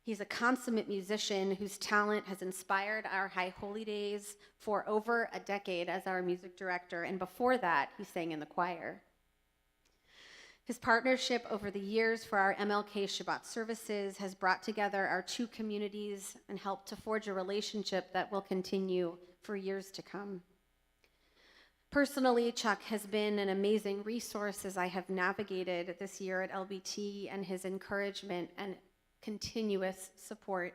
He's a consummate musician whose talent has inspired our High Holy Days for over a decade as our music director, and before that, he sang in the choir. His partnership over the years for our MLK Shabbat services has brought together our two communities and helped to forge a relationship that will continue for years to come. Personally, Chuck has been an amazing resource as I have navigated this year at LBT, and his encouragement and continuous support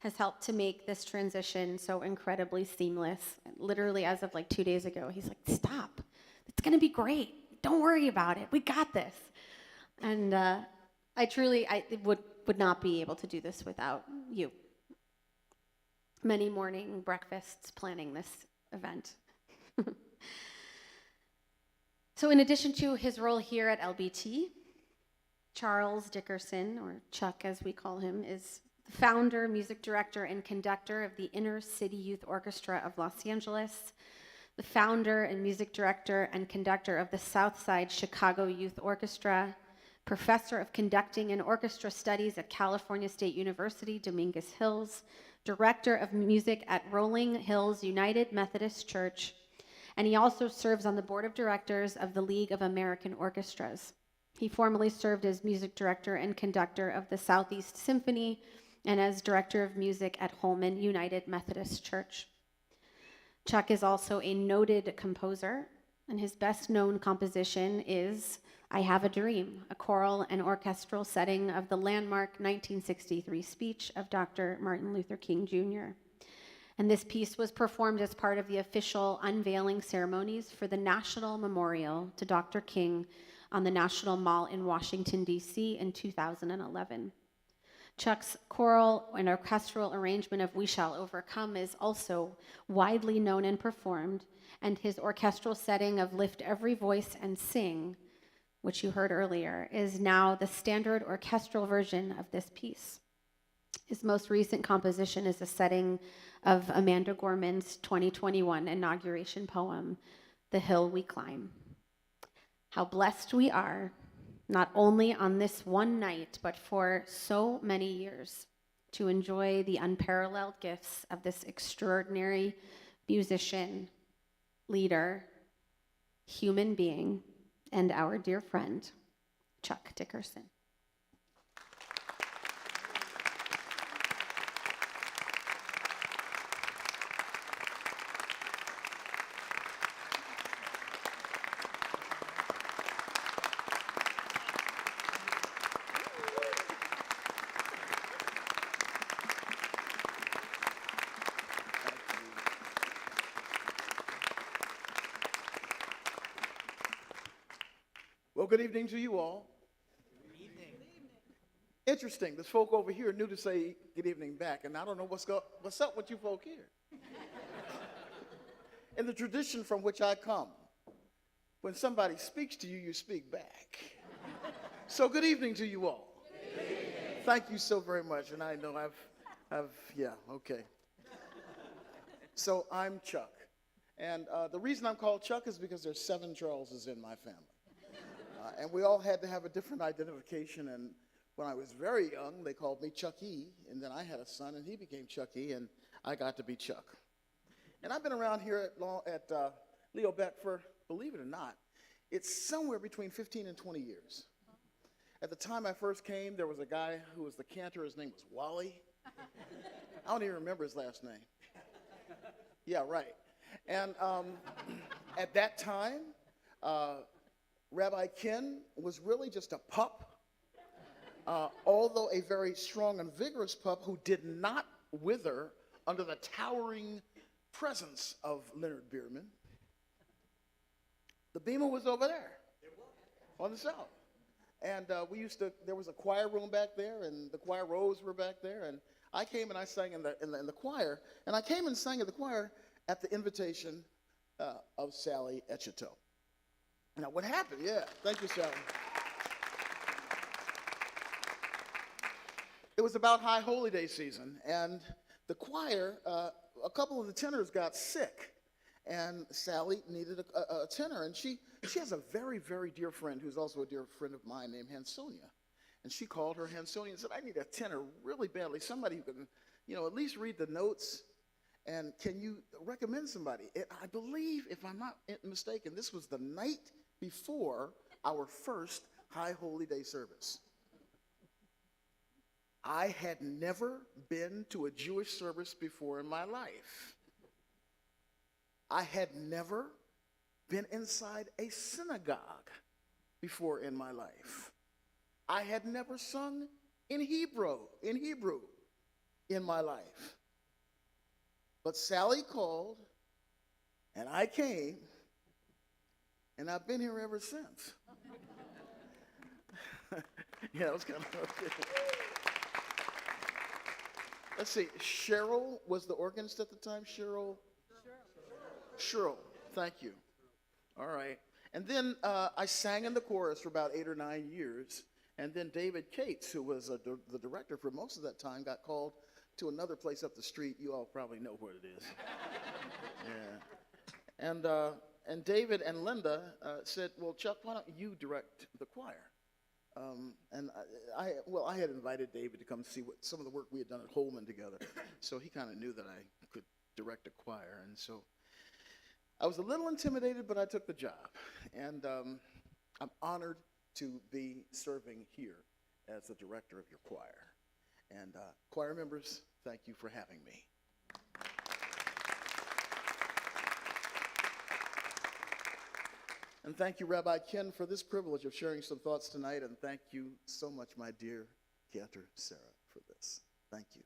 has helped to make this transition so incredibly seamless. Literally, as of like 2 days ago, he's like, stop, it's gonna be great. Don't worry about it. We got this. And I would not be able to do this without you. Many morning breakfasts planning this event. So in addition to his role here at LBT, Charles Dickerson, or Chuck as we call him, is the founder, music director, and conductor of the Inner City Youth Orchestra of Los Angeles, the founder and music director and conductor of the Southside Chicago Youth Orchestra, professor of conducting and orchestra studies at California State University, Dominguez Hills, director of music at Rolling Hills United Methodist Church, and he also serves on the board of directors of the League of American Orchestras. He formerly served as music director and conductor of the Southeast Symphony and as director of music at Holman United Methodist Church. Chuck is also a noted composer, and his best-known composition is I Have a Dream, a choral and orchestral setting of the landmark 1963 speech of Dr. Martin Luther King Jr. And this piece was performed as part of the official unveiling ceremonies for the National Memorial to Dr. King on the National Mall in Washington, D.C. in 2011. Chuck's choral and orchestral arrangement of We Shall Overcome is also widely known and performed, and his orchestral setting of Lift Every Voice and Sing, which you heard earlier, is now the standard orchestral version of this piece. His most recent composition is a setting of Amanda Gorman's 2021 inauguration poem, The Hill We Climb. How blessed we are, not only on this one night, but for so many years, to enjoy the unparalleled gifts of this extraordinary musician, leader, human being, and our dear friend, Chuck Dickerson. Well, good evening to you all. Good evening. Interesting. This folk over here knew to say good evening back, and I don't know what's up with you folk here. In the tradition from which I come, when somebody speaks to you, you speak back. So good evening to you all. Good evening. Thank you so very much, and I know okay. So I'm Chuck, and the reason I'm called Chuck is because there's 7 Charleses in my family. And we all had to have a different identification, and when I was very young, they called me Chucky, and then I had a son, and he became Chucky, and I got to be Chuck. And I've been around here at Leo Beck for, believe it or not, it's somewhere between 15 and 20 years. At the time I first came, there was a guy who was the cantor. His name was Wally. I don't even remember his last name. Yeah, right. And at that time, Rabbi Ken was really just a pup, although a very strong and vigorous pup who did not wither under the towering presence of Leonard Bierman, the Beamer was over there on the south. And there was a choir room back there, and the choir rows were back there, and I came and I sang in the choir, and I came and sang in the choir at the invitation of Sally Etchito. Now, what happened? Yeah, thank you, Sally. It was about High Holy Day season, and the choir, a couple of the tenors got sick, and Sally needed a tenor, and she has a very, very dear friend who's also a dear friend of mine named Hansonia, and she called her Hansonia and said, I need a tenor really badly, somebody who can, at least read the notes, and can you recommend somebody? I believe, if I'm not mistaken, this was the night before our first High Holy Day service. I had never been to a Jewish service before in my life. I had never been inside a synagogue before in my life. I had never sung in Hebrew in my life. But Sally called, and I came, and I've been here ever since. Yeah, it was kind of okay. Let's see, Cheryl was the organist at the time? Cheryl, thank you. All right. And then I sang in the chorus for about 8 or 9 years. And then David Cates, who was the director for most of that time, got called to another place up the street. You all probably know where it is. Yeah. And David and Linda said, well, Chuck, why don't you direct the choir? And I had invited David to come see some of the work we had done at Holman together. So he kind of knew that I could direct a choir. And so I was a little intimidated, but I took the job. And I'm honored to be serving here as the director of your choir. And choir members, thank you for having me. And thank you, Rabbi Ken, for this privilege of sharing some thoughts tonight. And thank you so much, my dear Keter Sarah, for this. Thank you.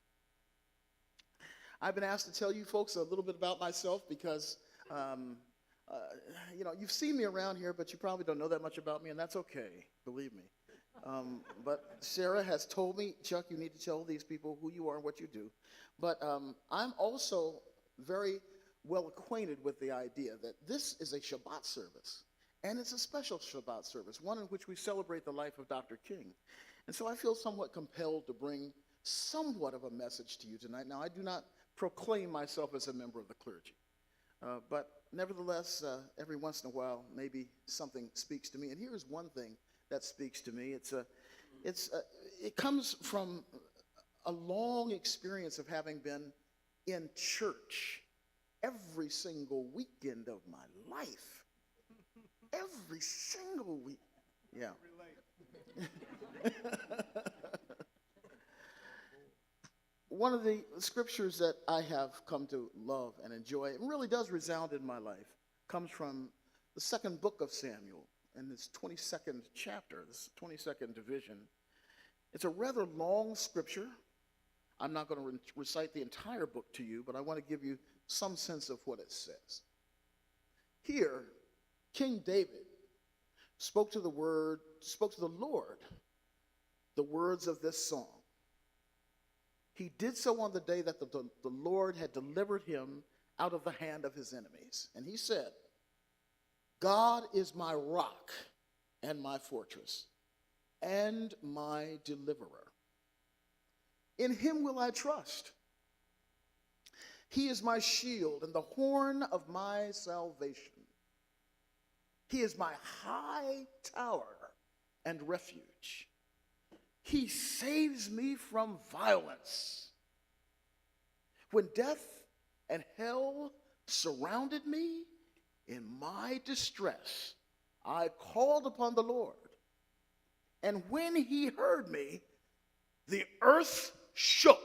I've been asked to tell you folks a little bit about myself because, you've seen me around here, but you probably don't know that much about me, and that's okay, believe me. But Sarah has told me, Chuck, you need to tell these people who you are and what you do. But I'm also very well acquainted with the idea that this is a Shabbat service. And it's a special Shabbat service, one in which we celebrate the life of Dr. King. And so I feel somewhat compelled to bring somewhat of a message to you tonight. Now, I do not proclaim myself as a member of the clergy. But nevertheless, every once in a while, maybe something speaks to me. And here's one thing that speaks to me. It comes from a long experience of having been in church every single weekend of my life. Every single week. Yeah. One of the scriptures that I have come to love and enjoy, it really does resound in my life, comes from the second book of Samuel in this 22nd chapter, this 22nd division. It's a rather long scripture. I'm not going to recite the entire book to you, but I want to give you some sense of what it says. Here, King David spoke to the Lord the words of this song. He did so on the day that the Lord had delivered him out of the hand of his enemies. And he said, God is my rock and my fortress and my deliverer. In him will I trust. He is my shield and the horn of my salvation. He is my high tower and refuge. He saves me from violence. When death and hell surrounded me in my distress, I called upon the Lord. And when he heard me, the earth shook.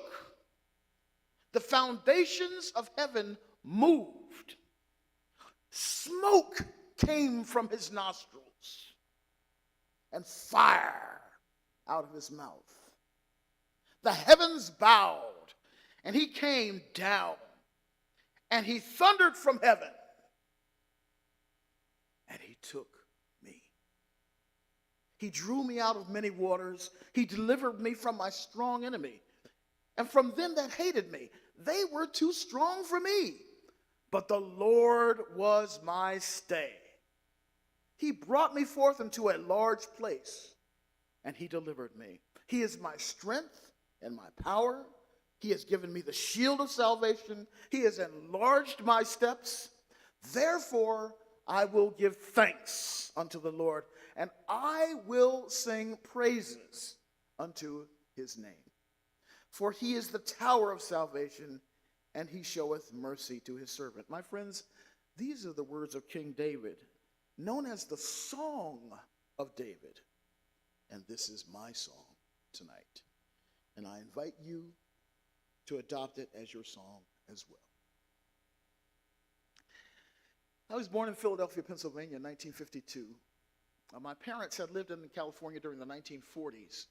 The foundations of heaven moved. Smoke came from his nostrils and fire out of his mouth. The heavens bowed and he came down, and he thundered from heaven, and he took me. He drew me out of many waters. He delivered me from my strong enemy, and from them that hated me. They were too strong for me, but the Lord was my stay. He brought me forth into a large place, and he delivered me. He is my strength and my power. He has given me the shield of salvation. He has enlarged my steps. Therefore, I will give thanks unto the Lord, and I will sing praises unto his name. For he is the tower of salvation, and he showeth mercy to his servant. My friends, these are the words of King David, known as the Song of David. And this is my song tonight. And I invite you to adopt it as your song as well. I was born in Philadelphia, Pennsylvania in 1952. My parents had lived in California during the 1940s.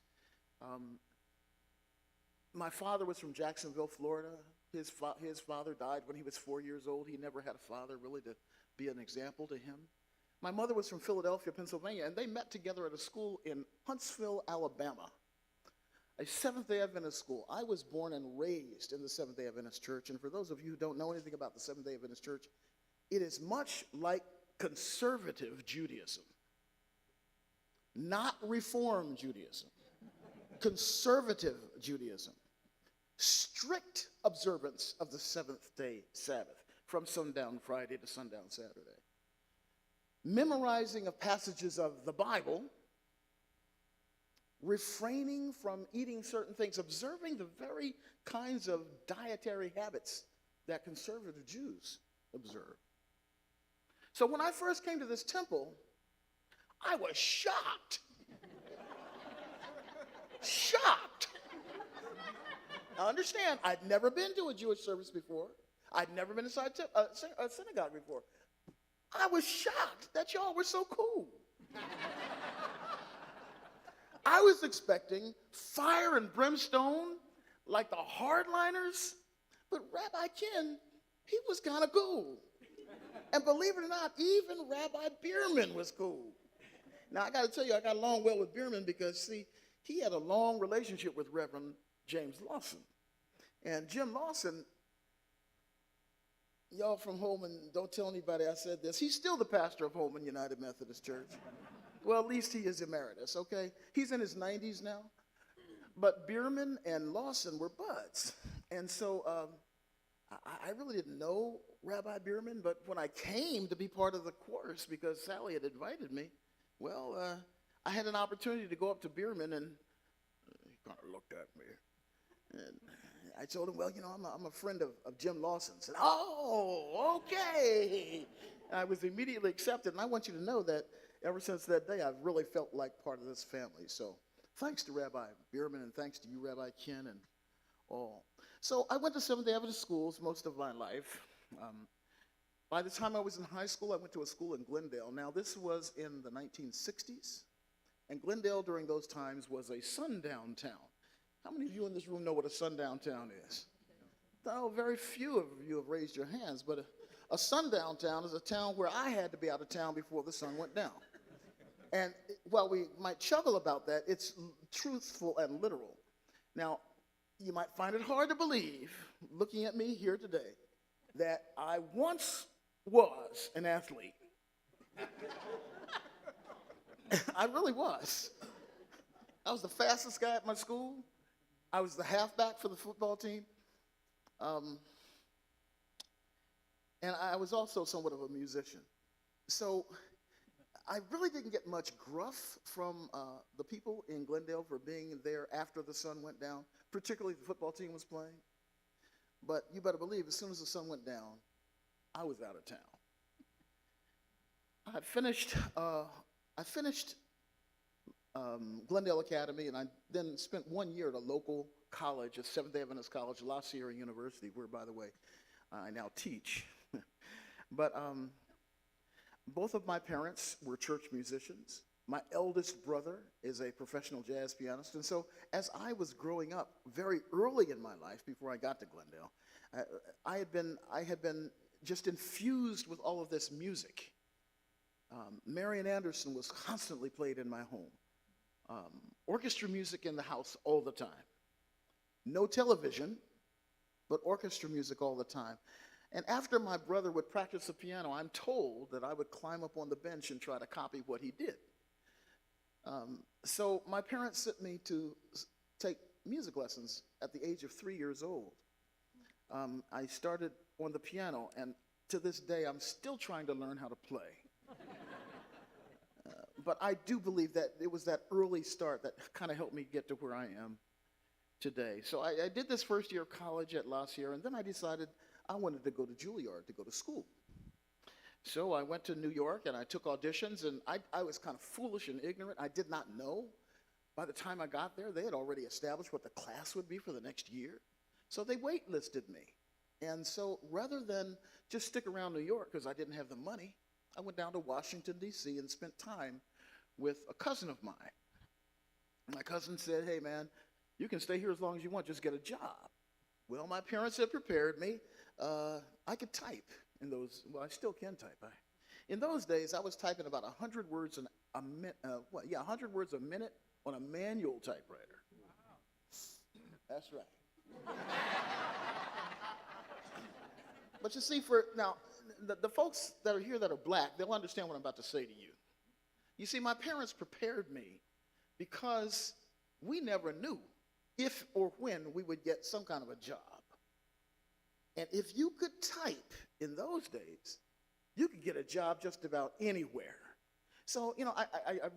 My father was from Jacksonville, Florida. His father died when he was 4 years old. He never had a father really to be an example to him. My mother was from Philadelphia, Pennsylvania, and they met together at a school in Huntsville, Alabama, a Seventh-day Adventist school. I was born and raised in the Seventh-day Adventist Church, and for those of you who don't know anything about the Seventh-day Adventist Church, it is much like conservative Judaism, not Reform Judaism, conservative Judaism. Strict observance of the seventh-day Sabbath from sundown Friday to sundown Saturday. Memorizing of passages of the Bible, refraining from eating certain things, observing the very kinds of dietary habits that conservative Jews observe. So when I first came to this temple, I was shocked. Shocked. Now understand, I'd never been to a Jewish service before. I'd never been inside a synagogue before. I was shocked that y'all were so cool. I was expecting fire and brimstone like the hardliners, but Rabbi Ken, he was kind of cool. And believe it or not, even Rabbi Bierman was cool. Now, I got to tell you, I got along well with Bierman because, see, he had a long relationship with Reverend James Lawson. And Jim Lawson, y'all from Holman, don't tell anybody I said this. He's still the pastor of Holman United Methodist Church. Well, at least he is emeritus, okay? He's in his 90s now. But Bierman and Lawson were buds. And so I really didn't know Rabbi Bierman, but when I came to be part of the chorus because Sally had invited me, well, I had an opportunity to go up to Bierman, and he kind of looked at me. And I told him, well, you know, I'm a friend of Jim Lawson. I said, oh, okay. And I was immediately accepted, and I want you to know that ever since that day, I've really felt like part of this family. So thanks to Rabbi Bierman, and thanks to you, Rabbi Ken, and all. So I went to Seventh-day Adventist schools most of my life. By the time I was in high school, I went to a school in Glendale. Now, this was in the 1960s, and Glendale during those times was a sundown town. How many of you in this room know what a sundown town is? Oh, very few of you have raised your hands, but a sundown town is a town where I had to be out of town before the sun went down. And while we might chuckle about that, it's truthful and literal. Now, you might find it hard to believe, looking at me here today, that I once was an athlete. I really was. I was the fastest guy at my school. I was the halfback for the football team. And I was also somewhat of a musician. So I really didn't get much gruff from the people in Glendale for being there after the sun went down, particularly if the football team was playing. But you better believe, as soon as the sun went down, I was out of town. I finished Glendale Academy, and I then spent 1 year at a local college, a Seventh-day Adventist college, La Sierra University, where, by the way, I now teach. But both of my parents were church musicians. My eldest brother is a professional jazz pianist, and so as I was growing up very early in my life, before I got to Glendale, I had been just infused with all of this music. Marian Anderson was constantly played in my home. Orchestra music in the house all the time. No television, but orchestra music all the time. And after my brother would practice the piano, I'm told that I would climb up on the bench and try to copy what he did. So my parents sent me to take music lessons at the age of 3 years old. I started on the piano, and to this day, I'm still trying to learn how to play. But I do believe that it was that early start that kind of helped me get to where I am today. So I did this first year of college at La Sierra, and then I decided I wanted to go to Juilliard to go to school. So I went to New York, and I took auditions, and I was kind of foolish and ignorant. I did not know. By the time I got there, they had already established what the class would be for the next year. So they waitlisted me. And so rather than just stick around New York because I didn't have the money, I went down to Washington, D.C. and spent time with a cousin of mine. My cousin said, "Hey, man, you can stay here as long as you want, just get a job." Well, my parents had prepared me. I could type in those, well, I still can type. In those days, I was typing about 100 words a minute, 100 words a minute on a manual typewriter. Wow. That's right. But you see, now, the folks that are here that are black, they'll understand what I'm about to say to you. You see, my parents prepared me because we never knew if or when we would get some kind of a job. And if you could type in those days, you could get a job just about anywhere. So, you know, I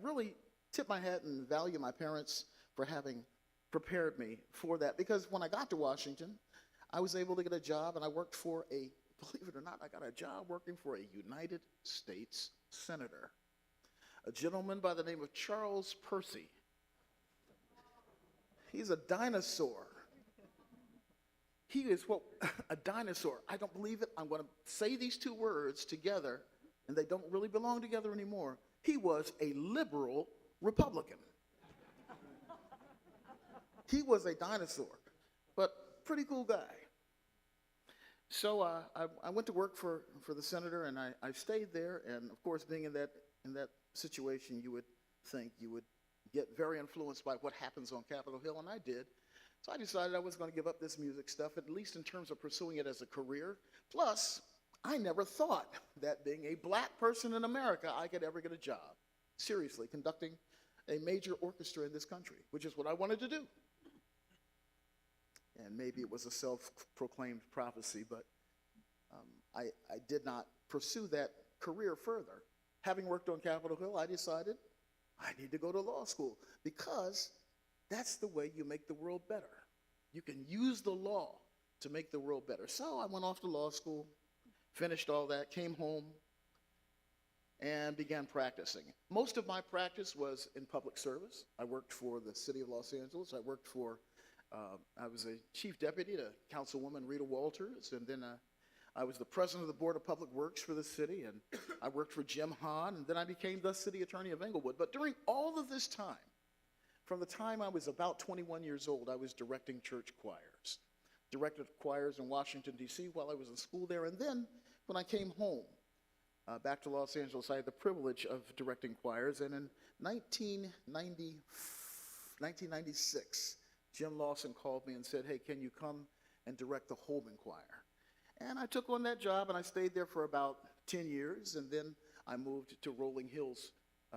really tip my hat and value my parents for having prepared me for that, because when I got to Washington, I was able to get a job, and I worked for believe it or not, I got a job working for a United States Senator, a gentleman by the name of Charles Percy. He's a dinosaur. He is a dinosaur. I don't believe it. I'm going to say these two words together, and they don't really belong together anymore. He was a liberal Republican. He was a dinosaur, but pretty cool guy. So I went to work for the senator, and I stayed there. And of course, being in that situation, you would think you would get very influenced by what happens on Capitol Hill, and I did. So I decided I was going to give up this music stuff, at least in terms of pursuing it as a career. Plus, I never thought that being a black person in America, I could ever get a job, seriously, conducting a major orchestra in this country, which is what I wanted to do. And maybe it was a self-proclaimed prophecy, but I did not pursue that career further. Having worked on Capitol Hill, I decided I need to go to law school, because that's the way you make the world better. You can use the law to make the world better. So I went off to law school, finished all that, came home, and began practicing. Most of my practice was in public service. I worked for the city of Los Angeles. I was a chief deputy to Councilwoman Rita Walters, and then I was the president of the Board of Public Works for the city, and I worked for Jim Hahn, and then I became the city attorney of Englewood. But during all of this time, from the time I was about 21 years old, I was directing church choirs. Directed choirs in Washington, D.C. while I was in school there, and then when I came home, back to Los Angeles, I had the privilege of directing choirs, and in 1996, Jim Lawson called me and said, "Hey, can you come and direct the Holman Choir?" And I took on that job, and I stayed there for about 10 years, and then I moved to Rolling Hills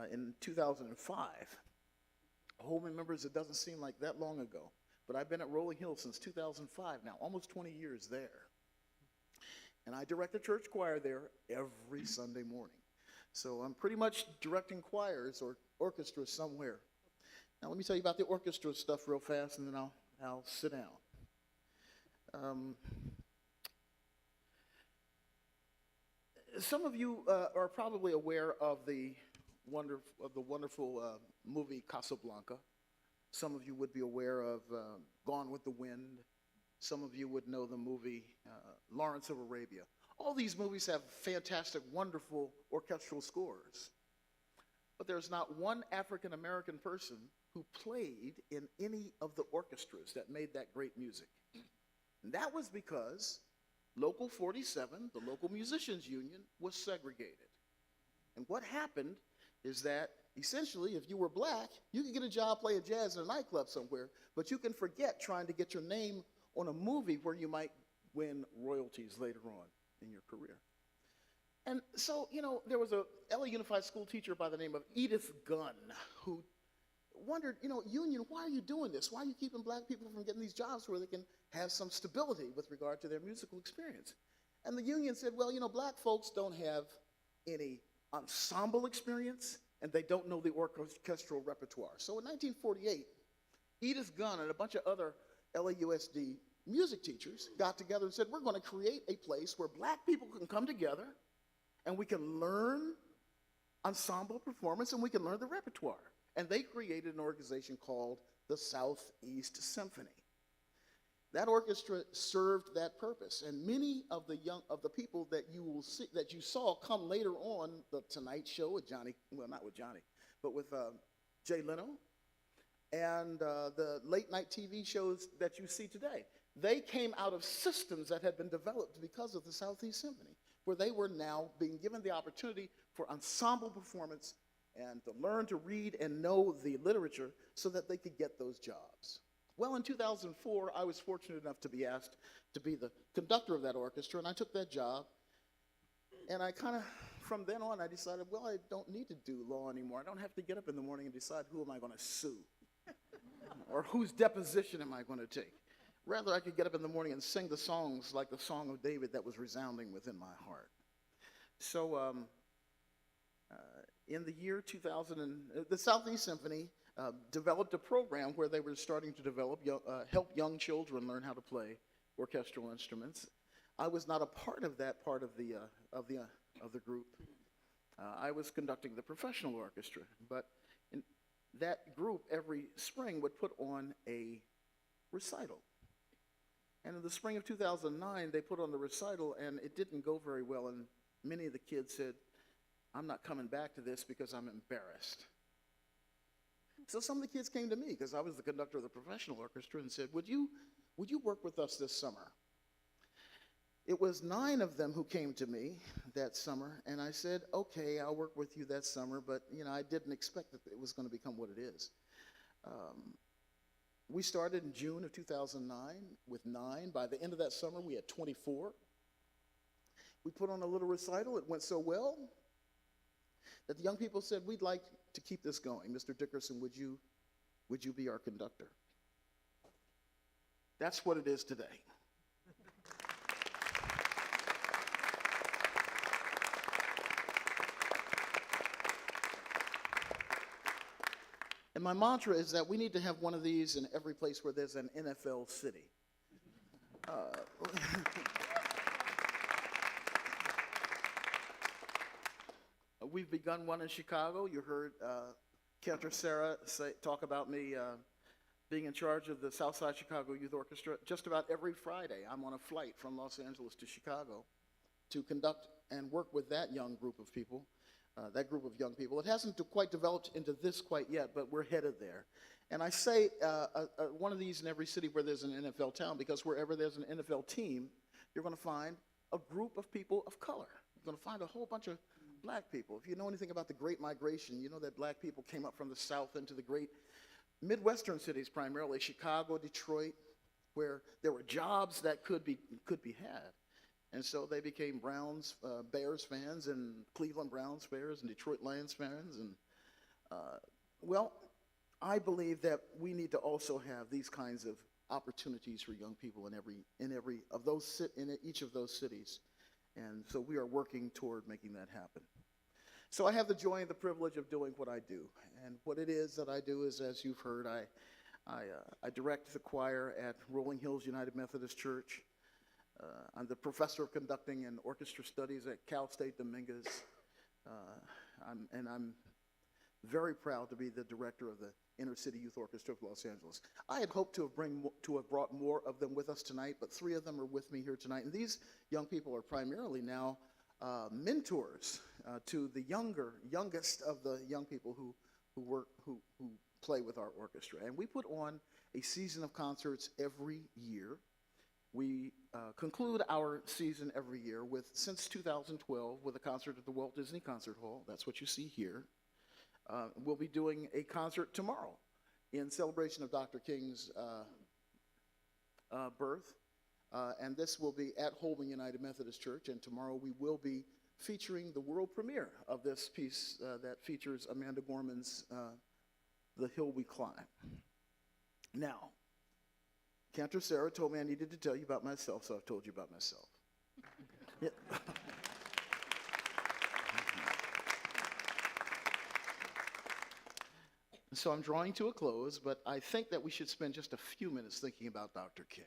in 2005. Holman members, it doesn't seem like that long ago, but I've been at Rolling Hills since 2005 now, almost 20 years there. And I direct the church choir there every Sunday morning. So I'm pretty much directing choirs or orchestras somewhere. Now let me tell you about the orchestra stuff real fast, and then I'll sit down. Some of you are probably aware of the wonderful movie Casablanca. Some of you would be aware of Gone with the Wind. Some of you would know the movie Lawrence of Arabia. All these movies have fantastic, wonderful orchestral scores. but there's not one African American person who played in any of the orchestras that made that great music. And that was because Local 47, the local musicians union, was segregated. And what happened is that essentially, if you were black, you could get a job playing jazz in a nightclub somewhere, but you can forget trying to get your name on a movie where you might win royalties later on in your career. And so, there was a LA Unified School teacher by the name of Edith Gunn who wondered, union, why are you doing this? Why are you keeping black people from getting these jobs where they can have some stability with regard to their musical experience? And the union said, well, black folks don't have any ensemble experience, and they don't know the orchestral repertoire. So in 1948, Edith Gunn and a bunch of other LAUSD music teachers got together and said, we're going to create a place where black people can come together and we can learn ensemble performance and we can learn the repertoire. And they created an organization called the Southeast Symphony. That orchestra served that purpose, and many of the people that you saw come later on the Tonight Show with Johnny, well, not with Johnny, but with Jay Leno, and the late night TV shows that you see today. They came out of systems that had been developed because of the Southeast Symphony, where they were now being given the opportunity for ensemble performance and to learn to read and know the literature so that they could get those jobs. Well, in 2004, I was fortunate enough to be asked to be the conductor of that orchestra, and I took that job. And I from then on, I decided, well, I don't need to do law anymore. I don't have to get up in the morning and decide who am I going to sue or whose deposition am I going to take. Rather, I could get up in the morning and sing the songs like the Song of David that was resounding within my heart. So in the year 2000, the Southeast Symphony developed a program where they were starting to help young children learn how to play orchestral instruments. I was not a part of that part of the group. I was conducting the professional orchestra, but in that group every spring would put on a recital. And in the spring of 2009, they put on the recital, and it didn't go very well, and many of the kids said, I'm not coming back to this because I'm embarrassed. So some of the kids came to me, because I was the conductor of the professional orchestra, and said, would you work with us this summer? It was 9 of them who came to me that summer, and I said, okay, I'll work with you that summer, but I didn't expect that it was going to become what it is. We started in June of 2009 with 9. By the end of that summer, we had 24. We put on a little recital. It went so well that the young people said, we'd like to keep this going. Mr. Dickerson, would you be our conductor? That's what it is today. And my mantra is that we need to have one of these in every place where there's an NFL city. We've begun one in Chicago. You heard Cantor Sarah talk about me being in charge of the Southside Chicago Youth Orchestra. Just about every Friday, I'm on a flight from Los Angeles to Chicago to conduct and work with that young group of people. That group of young people. It hasn't quite developed into this quite yet, but we're headed there. And I say one of these in every city where there's an NFL town, because wherever there's an NFL team, you're going to find a group of people of color. You're going to find a whole bunch of black people. If you know anything about the Great Migration, you know that black people came up from the South into the great Midwestern cities, primarily Chicago, Detroit, where there were jobs that could be had. And so they became Bears fans, and Cleveland Browns fans, and Detroit Lions fans. And well, I believe that we need to also have these kinds of opportunities for young people in each of those cities. And so we are working toward making that happen. So I have the joy and the privilege of doing what I do. And what it is that I do is, as you've heard, I direct the choir at Rolling Hills United Methodist Church. I'm the professor of conducting and orchestra studies at Cal State Dominguez. I'm very proud to be the director of the Inner City Youth Orchestra of Los Angeles. I had hoped to have brought more of them with us tonight, but 3 of them are with me here tonight. And these young people are primarily now mentors to the youngest of the young people who play with our orchestra. And we put on a season of concerts every year. We conclude our season every year since 2012, with a concert at the Walt Disney Concert Hall. That's what you see here. We'll be doing a concert tomorrow in celebration of Dr. King's birth. And this will be at Holman United Methodist Church. And tomorrow we will be featuring the world premiere of this piece that features Amanda Gorman's The Hill We Climb. Now, Cantor Sarah told me I needed to tell you about myself, so I've told you about myself. Yeah. So I'm drawing to a close, but I think that we should spend just a few minutes thinking about Dr. King,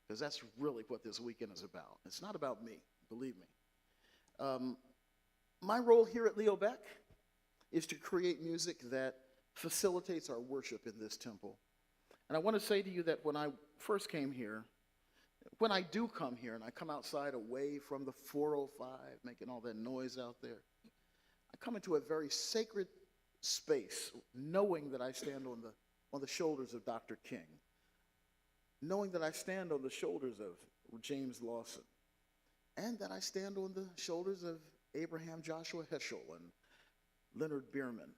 because that's really what this weekend is about. It's not about me, believe me. My role here at Leo Beck is to create music that facilitates our worship in this temple. And I want to say to you that when I first came here, when I do come here and I come outside away from the 405, making all that noise out there, I come into a very sacred space, knowing that I stand on the shoulders of Dr. King, knowing that I stand on the shoulders of James Lawson, and that I stand on the shoulders of Abraham Joshua Heschel and Leonard Bierman.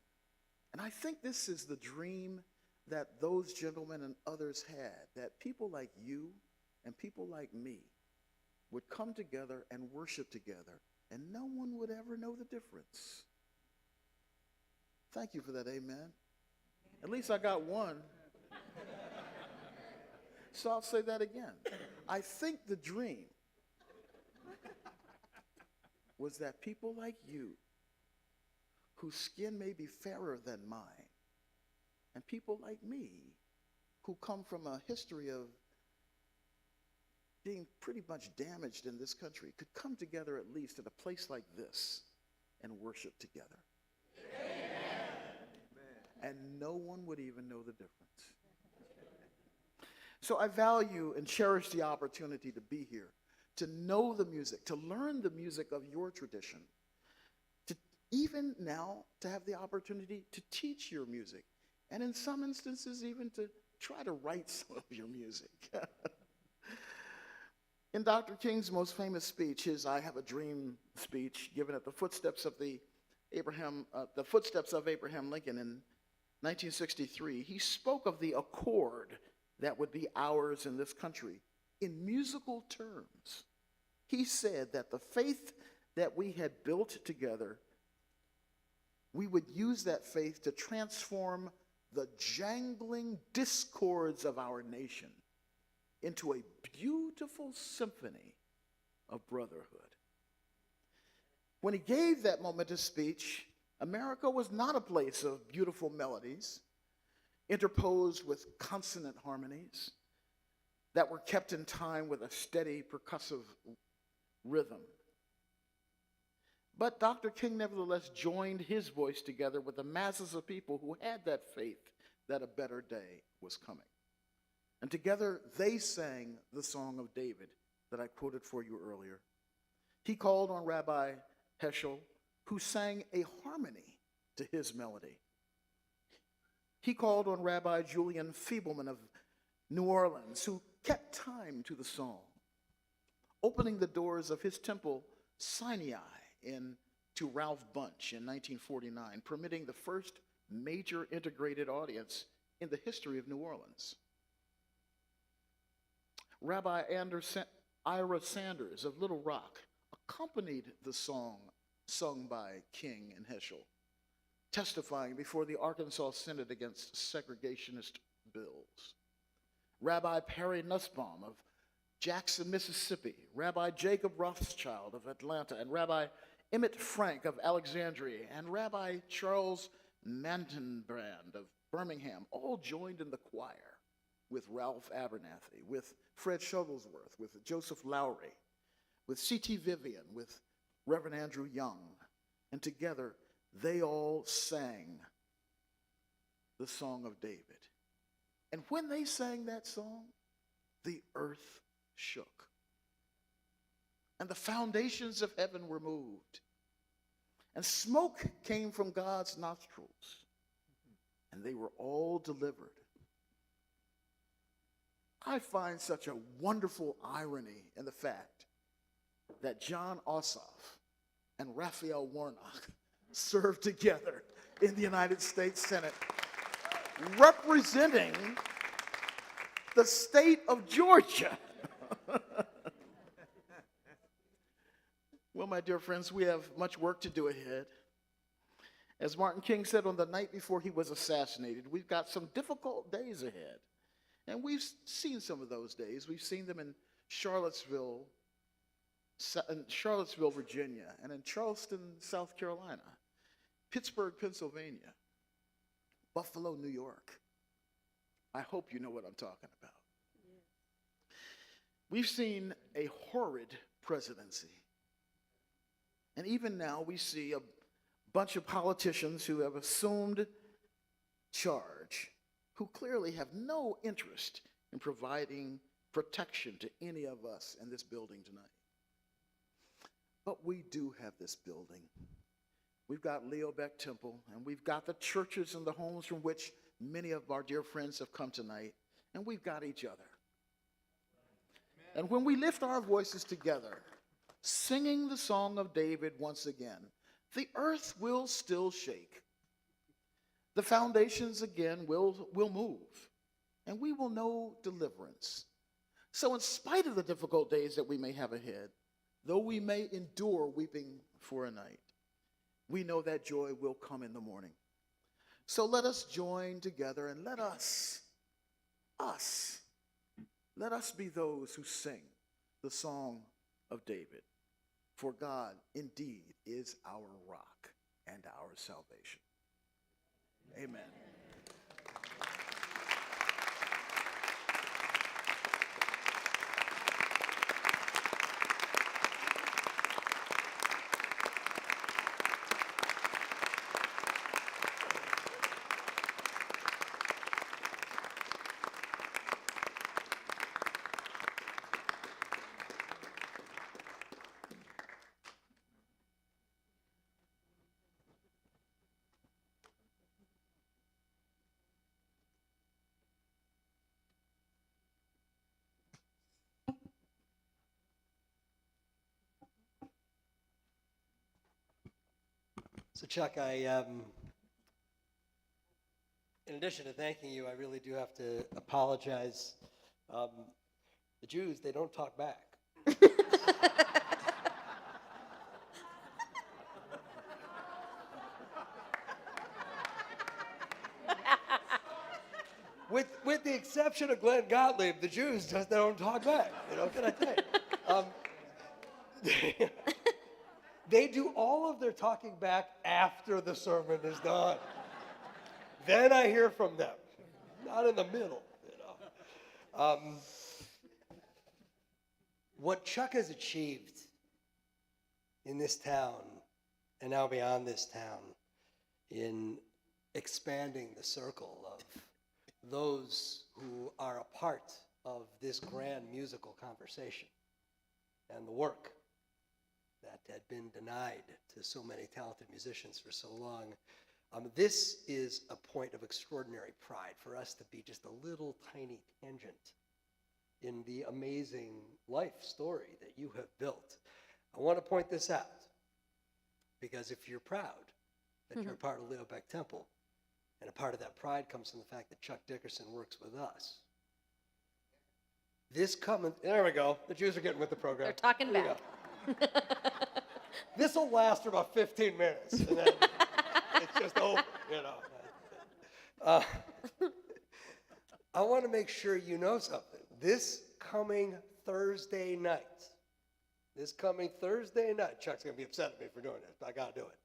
And I think this is the dream that those gentlemen and others had, that people like you and people like me would come together and worship together, and no one would ever know the difference. Thank you for that, amen. At least I got one. So I'll say that again. I think the dream was that people like you, whose skin may be fairer than mine, and people like me, who come from a history of being pretty much damaged in this country, could come together at least at a place like this and worship together. Amen. And no one would even know the difference. So I value and cherish the opportunity to be here, to know the music, to learn the music of your tradition, to even now to have the opportunity to teach your music, and in some instances even to try to write some of your music. In Dr. King's most famous speech, his "I Have a Dream" speech, given at the footsteps of Abraham Lincoln in 1963, he spoke of the accord that would be ours in this country in musical terms. He said that the faith that we had built together, we would use that faith to transform the jangling discords of our nation into a beautiful symphony of brotherhood. When he gave that momentous speech, America was not a place of beautiful melodies interposed with consonant harmonies that were kept in time with a steady percussive rhythm. But Dr. King nevertheless joined his voice together with the masses of people who had that faith that a better day was coming. And together they sang the Song of David that I quoted for you earlier. He called on Rabbi Heschel, who sang a harmony to his melody. He called on Rabbi Julian Feebleman of New Orleans, who kept time to the song, opening the doors of his temple, Sinai, to Ralph Bunche in 1949, permitting the first major integrated audience in the history of New Orleans. Rabbi Ira Sanders of Little Rock accompanied the song sung by King and Heschel, testifying before the Arkansas Synod against segregationist bills. Rabbi Perry Nussbaum of Jackson, Mississippi, Rabbi Jacob Rothschild of Atlanta, and Rabbi Emmett Frank of Alexandria, and Rabbi Charles Mantenbrand of Birmingham all joined in the choir with Ralph Abernathy, with Fred Shuttlesworth, with Joseph Lowry, with C.T. Vivian, with Reverend Andrew Young, and together they all sang the Song of David. And when they sang that song, the earth shook. and the foundations of heaven were moved. And smoke came from God's nostrils, and they were all delivered. I find such a wonderful irony in the fact that John Ossoff and Raphael Warnock served together in the United States Senate, representing the state of Georgia. Well, my dear friends, we have much work to do ahead. As Martin King said on the night before he was assassinated, we've got some difficult days ahead. And we've seen some of those days. We've seen them in Charlottesville, Virginia, and in Charleston, South Carolina, Pittsburgh, Pennsylvania, Buffalo, New York. I hope you know what I'm talking about. We've seen a horrid presidency. And even now we see a bunch of politicians who have assumed charge, who clearly have no interest in providing protection to any of us in this building tonight. But we do have this building. We've got Leo Beck Temple, and we've got the churches and the homes from which many of our dear friends have come tonight, and we've got each other. And when we lift our voices together, singing the song of David once again, the earth will still shake. The foundations again will move, and we will know deliverance. So in spite of the difficult days that we may have ahead, though we may endure weeping for a night, we know that joy will come in the morning. So let us join together and let us be those who sing the song of David. For God indeed is our rock and our salvation. Amen. So Chuck, in addition to thanking you, I really do have to apologize. The Jews, they don't talk back. With the exception of Glenn Gottlieb, the Jews just don't talk back. You know, what can I say? They do all of their talking back after the sermon is done. Then I hear from them, not in the middle. You know, what Chuck has achieved in this town and now beyond this town, in expanding the circle of those who are a part of this grand musical conversation and the work that had been denied to so many talented musicians for so long. This is a point of extraordinary pride for us to be just a little tiny tangent in the amazing life story that you have built. I want to point this out because if you're proud that you're a part of Leo Beck Temple, and a part of that pride comes from the fact that Chuck Dickerson works with us. There we go. The Jews are getting with the program. They're talking back. This will last for about 15 minutes, and then it's just over, you know. I want to make sure you know something. This coming Thursday night, Chuck's going to be upset at me for doing this, but I got to do it.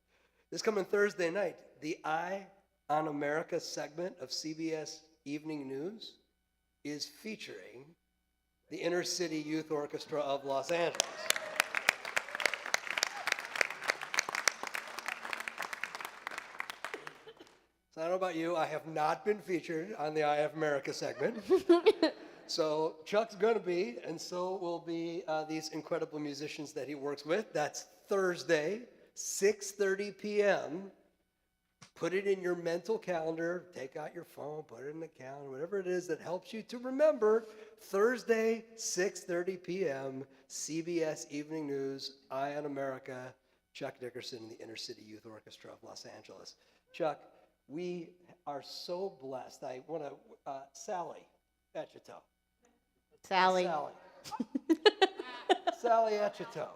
This coming Thursday night, the Eye on America segment of CBS Evening News is featuring the Inner City Youth Orchestra of Los Angeles. So I don't know about you, I have not been featured on the Eye of America segment. So Chuck's going to be, and so will be these incredible musicians that he works with. That's Thursday, 6:30 p.m. Put it in your mental calendar. Take out your phone, put it in the calendar, whatever it is that helps you to remember. Thursday, 6:30 p.m., CBS Evening News, Eye on America, Chuck Dickerson and the Inner City Youth Orchestra of Los Angeles. Chuck, we are so blessed. I want to, Sally Etchito. Sally. Sally Etchito,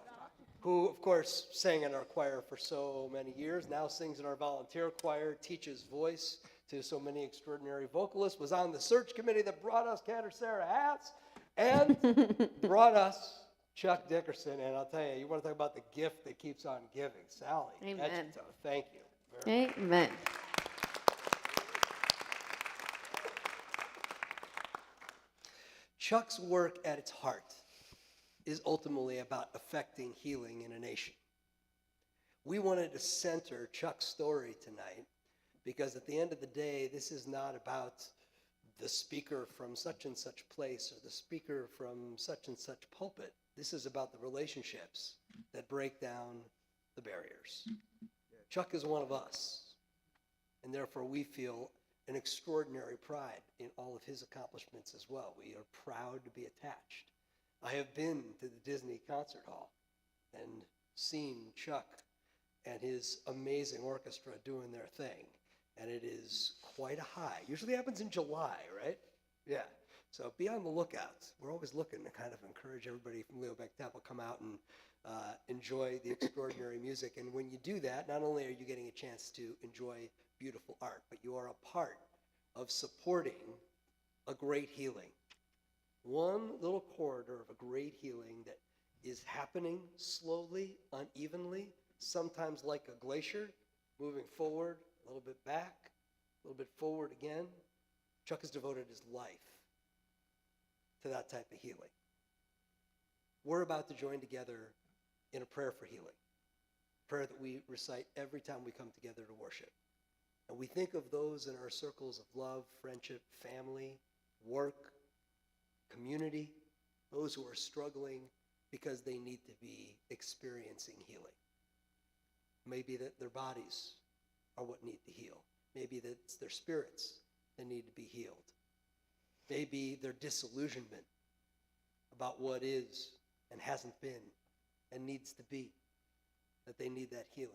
who, of course, sang in our choir for so many years, now sings in our volunteer choir, teaches voice to so many extraordinary vocalists, was on the search committee that brought us Cantor Sarah hats, and brought us Chuck Dickerson. And I'll tell you, you want to talk about the gift that keeps on giving. Sally Amen. Etchito, thank you. Very much. Amen. Chuck's work at its heart is ultimately about affecting healing in a nation. We wanted to center Chuck's story tonight because at the end of the day, this is not about the speaker from such and such place or the speaker from such and such pulpit. This is about the relationships that break down the barriers. Chuck is one of us, and therefore we feel an extraordinary pride in all of his accomplishments as well. We are proud to be attached. I have been to the Disney Concert Hall and seen Chuck and his amazing orchestra doing their thing, and it is quite a high. Usually happens in July, right? Yeah. So be on the lookout. We're always looking to kind of encourage everybody from Leo Beck Temple come out and enjoy the extraordinary music. And when you do that, not only are you getting a chance to enjoy beautiful art, but you are a part of supporting a great healing. One little corridor of a great healing that is happening slowly, unevenly, sometimes like a glacier, moving forward, a little bit back, a little bit forward again. Chuck has devoted his life to that type of healing. We're about to join together in a prayer for healing, prayer that we recite every time we come together to worship. And we think of those in our circles of love, friendship, family, work, community, those who are struggling because they need to be experiencing healing. Maybe that their bodies are what need to heal. Maybe that it's their spirits that need to be healed. Maybe their disillusionment about what is and hasn't been and needs to be, that they need that healing.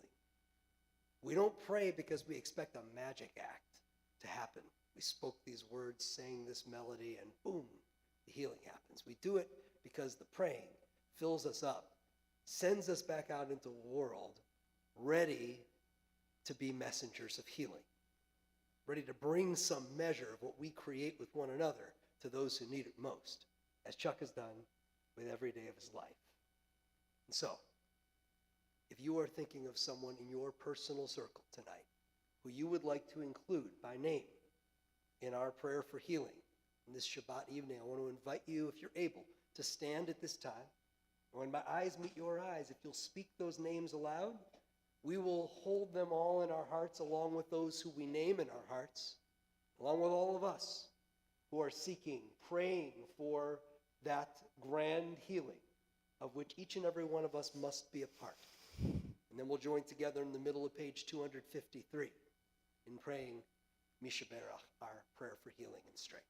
We don't pray because we expect a magic act to happen. We spoke these words, sang this melody, and boom, the healing happens. We do it because the praying fills us up, sends us back out into the world, ready to be messengers of healing, ready to bring some measure of what we create with one another to those who need it most, as Chuck has done with every day of his life. And so, if you are thinking of someone in your personal circle tonight who you would like to include by name in our prayer for healing in this Shabbat evening, I want to invite you, if you're able, to stand at this time. When my eyes meet your eyes, if you'll speak those names aloud, we will hold them all in our hearts along with those who we name in our hearts, along with all of us who are seeking, praying for that grand healing of which each and every one of us must be a part. And then we'll join together in the middle of page 253 in praying Misha Berach, our prayer for healing and strength.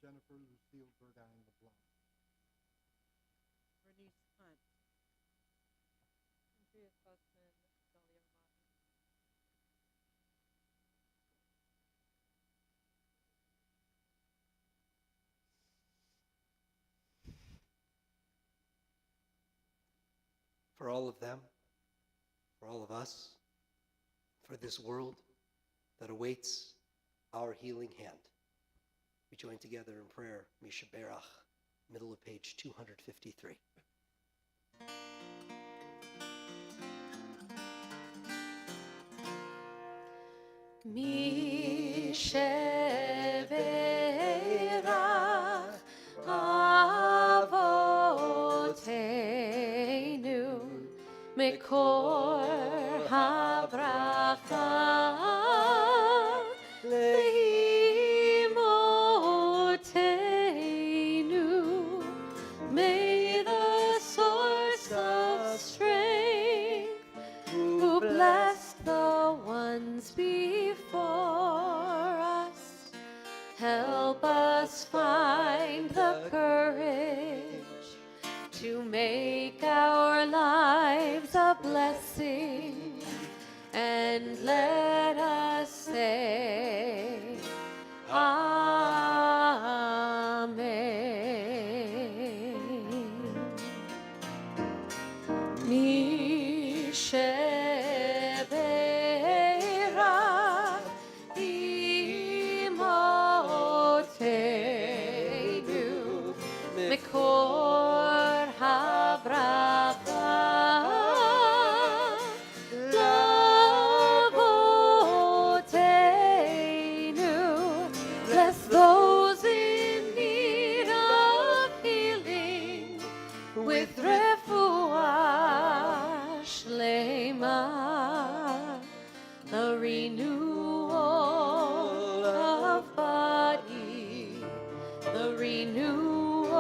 Jennifer Lucille Burdine LeBlanc. Bernice Hunt. Andrea Sussman, Dahlia Martin. For all of them, for all of us, for this world that awaits our healing hand. We join together in prayer, Misha Berach, middle of page 253. Misheberach Avoteinu Mikor Havracha Leimotenu. May the source of strength who blessed the ones before us help us find the courage to make our lives a blessing, and let us say Amen. Misheberach Imotenu Mikor Havracha Lavotenu. Bless those in need of healing with refuah shlema, the renewal of body, the renewal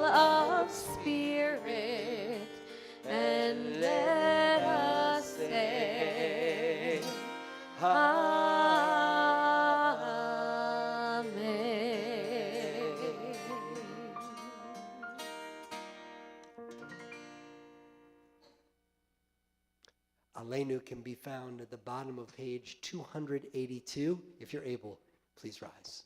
of spirit, and let us say Amen. Aleinu can be found at the bottom of page 282. If you're able, please rise.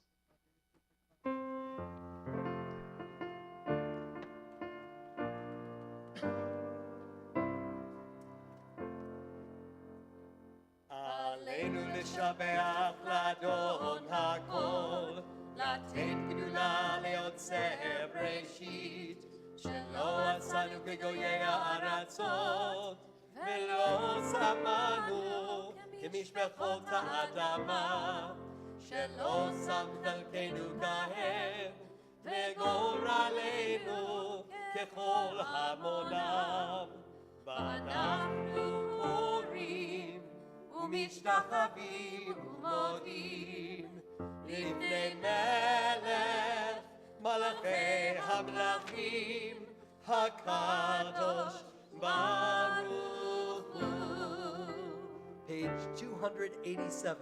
עלינו לשבח לאדון הכל, לתת גדולה ליוצר בראשית, שלא עשנו כגויי הארצות, ולא שמנו כמשפחות האדמה, שלא שם חלקנו כהם, וגורלנו ככל המונם, ואנחנו קוראים ומשתחווים ומודים לפני מלך מלכי המלכים הקדוש ברוך הוא. Page 287.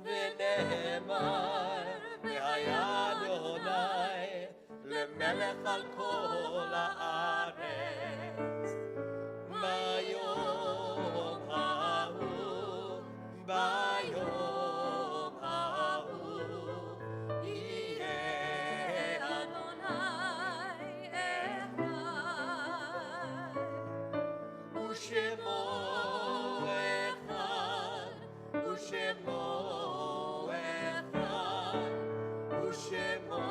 ונאמר והיה אדוני למלך על כל הארץ ביום ההוא, ביום ההוא יהיה אדוני אחד ושמו אחד ושמו אחד ושמו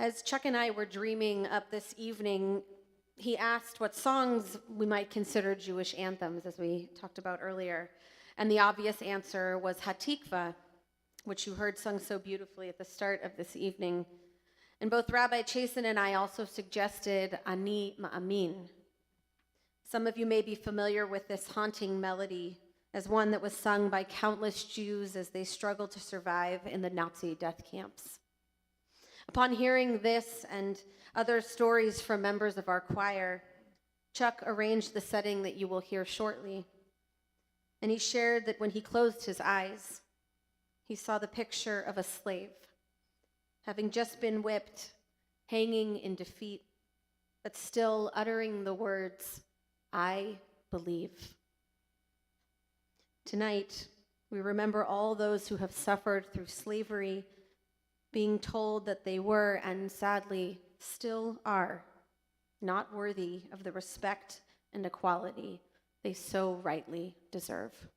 As Chuck and I were dreaming up this evening, he asked what songs we might consider Jewish anthems, as we talked about earlier. And the obvious answer was Hatikva, which you heard sung so beautifully at the start of this evening. And both Rabbi Chasen and I also suggested Ani Ma'amin. Some of you may be familiar with this haunting melody as one that was sung by countless Jews as they struggled to survive in the Nazi death camps. Upon hearing this and other stories from members of our choir, Chuck arranged the setting that you will hear shortly. And he shared that when he closed his eyes, he saw the picture of a slave, having just been whipped, hanging in defeat, but still uttering the words, "I believe." Tonight, we remember all those who have suffered through slavery, being told that they were, and sadly still are, not worthy of the respect and equality they so rightly deserve.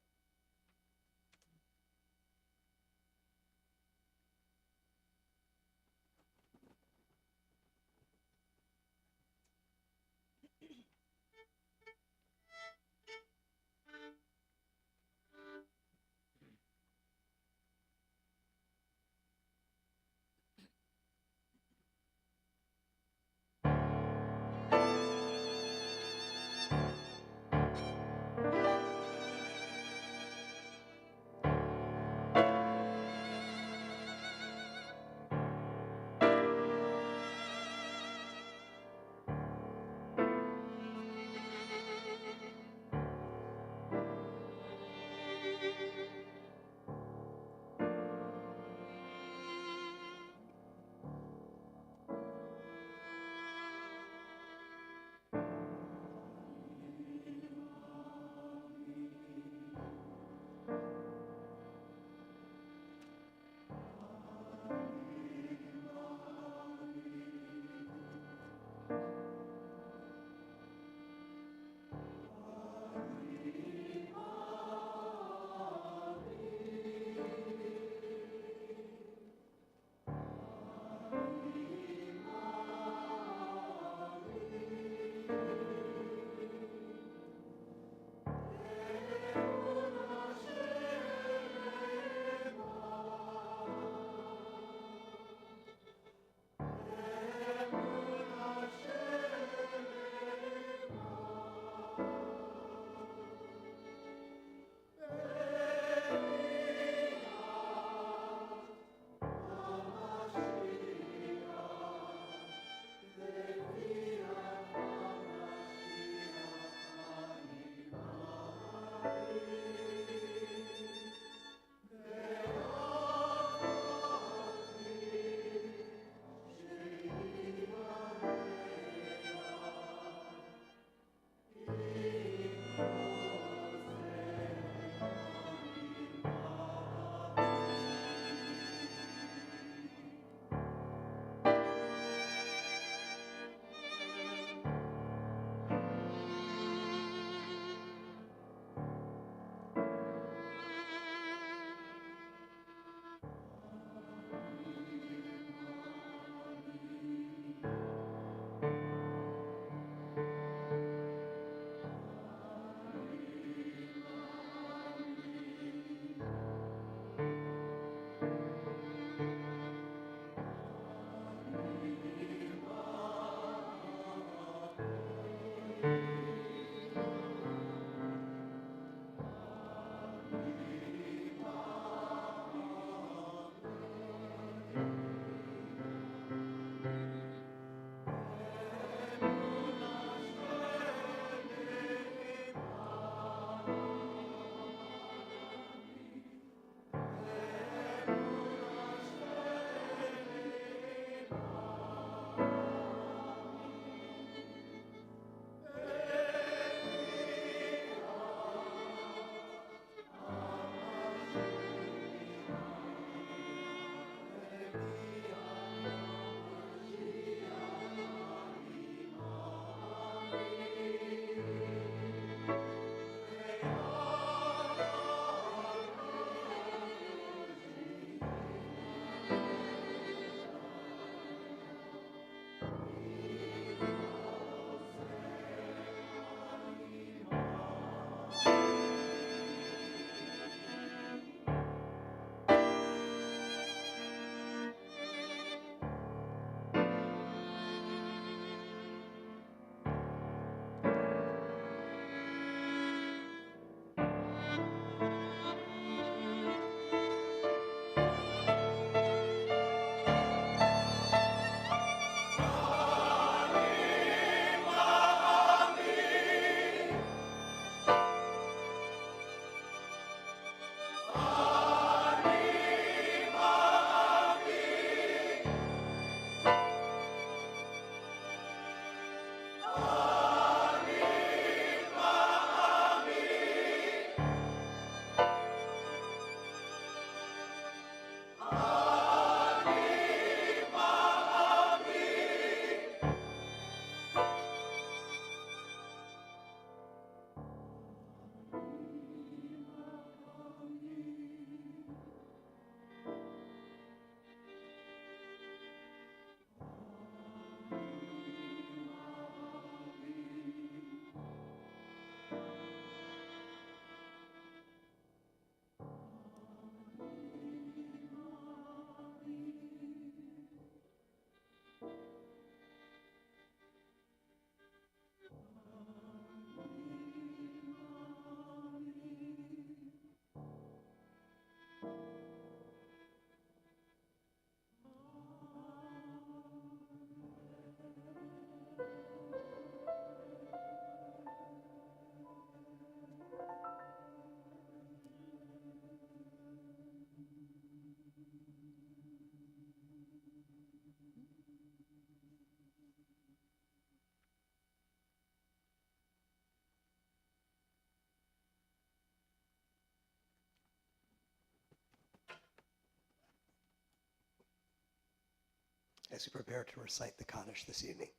as we prepare to recite the Kaddish this evening.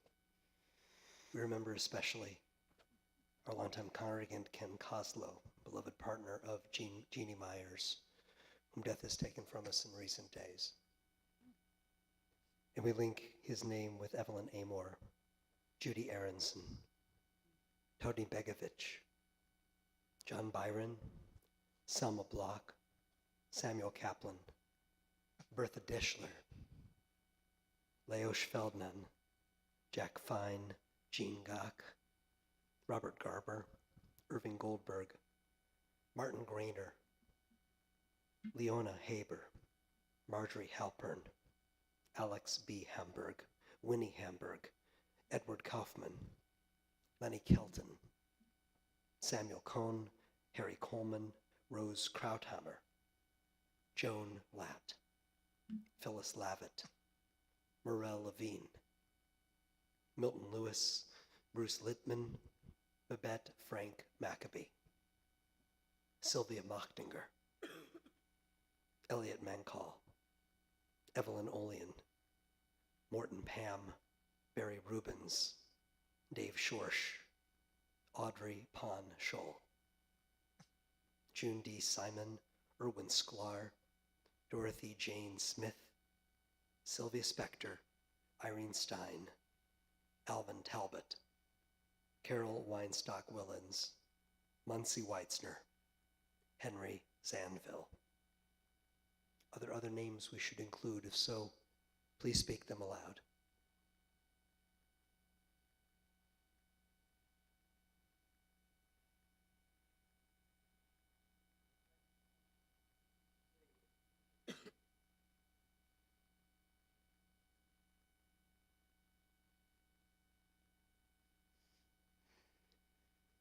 We remember especially our longtime congregant Ken Koslow, beloved partner of Jeannie Myers, whom death has taken from us in recent days. And we link his name with Evelyn Amor, Judy Aronson, Tony Begovich, John Byron, Selma Block, Samuel Kaplan, Bertha Deschler, Leosh Feldman, Jack Fine, Jean Gach, Robert Garber, Irving Goldberg, Martin Grainer, Leona Haber, Marjorie Halpern, Alex B. Hamburg, Winnie Hamburg, Edward Kaufman, Lenny Kelton, Samuel Cohn, Harry Coleman, Rose Krauthammer, Joan Latt, Phyllis Lavitt, Morel Levine, Milton Lewis, Bruce Littman, Babette Frank Maccabee, Sylvia Mochtinger, Elliot Mancall, Evelyn Olian, Morton Pam, Barry Rubens, Dave Schorsch, Audrey Pon Scholl, June D. Simon, Erwin Sklar, Dorothy Jane Smith, Sylvia Spector, Irene Stein, Alvin Talbot, Carol Weinstock Willens, Muncie Weitzner, Henry Zanville. Are there other names we should include? If so, please speak them aloud.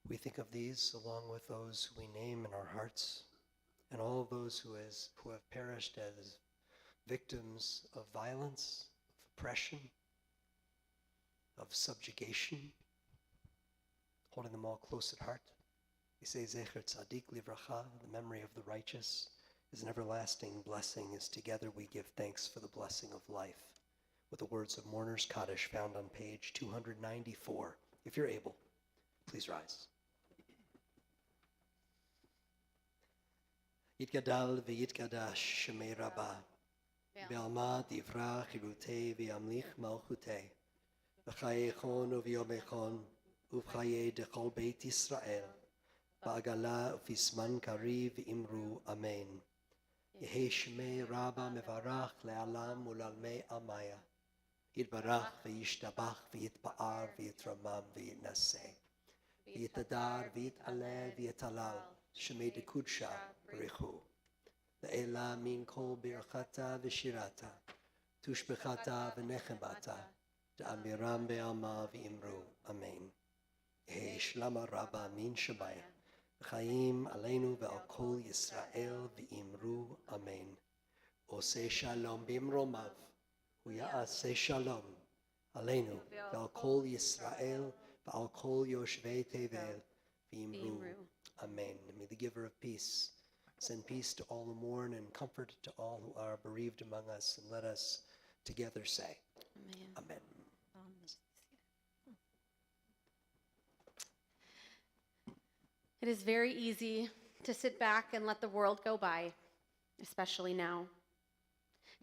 We think of these along with those who we name in our hearts, and all of those who have perished as victims of violence, of oppression, of subjugation, holding them all close at heart. We say, Zecher Tzadik Livracha, the memory of the righteous is an everlasting blessing, as together we give thanks for the blessing of life, with the words of Mourner's Kaddish found on page 294. If you're able, please rise. Yitgadal v'yitgadash shemei Rabbah, v'alma divrach chirutei v'yamlich malchutei, v'chaye chon uv'yomei chon, uv'chaye dechol beit Yisrael, ba'agala ufisman kariv imru amen. Yehi shemei Rabbah mevarach le'alam ulalmei amaya, yitbarach v'yishtabach v'yitpa'ar v'yitramam v'yitnaseh, v'yitadar v'yitaleh v'yitalal, shemei dekudsha b'richu. Le'ela min kol birchata v'shirata, tushbechata v'nechemata, da'amiram be'alma v'imru amen. Yehi shlama Rabbah min shabaya, v'chaim aleinu ve'al kol Yisrael v'imru amen. Oseh shalom b'imromav, u'ya'aseh shalom aleinu ve'al kol Yisrael ve'al kol yoshvei tevel v'imru amen. May the giver of peace send peace to all who mourn and comfort to all who are bereaved among us, and let us together say, Amen. It is very easy to sit back and let the world go by, especially now.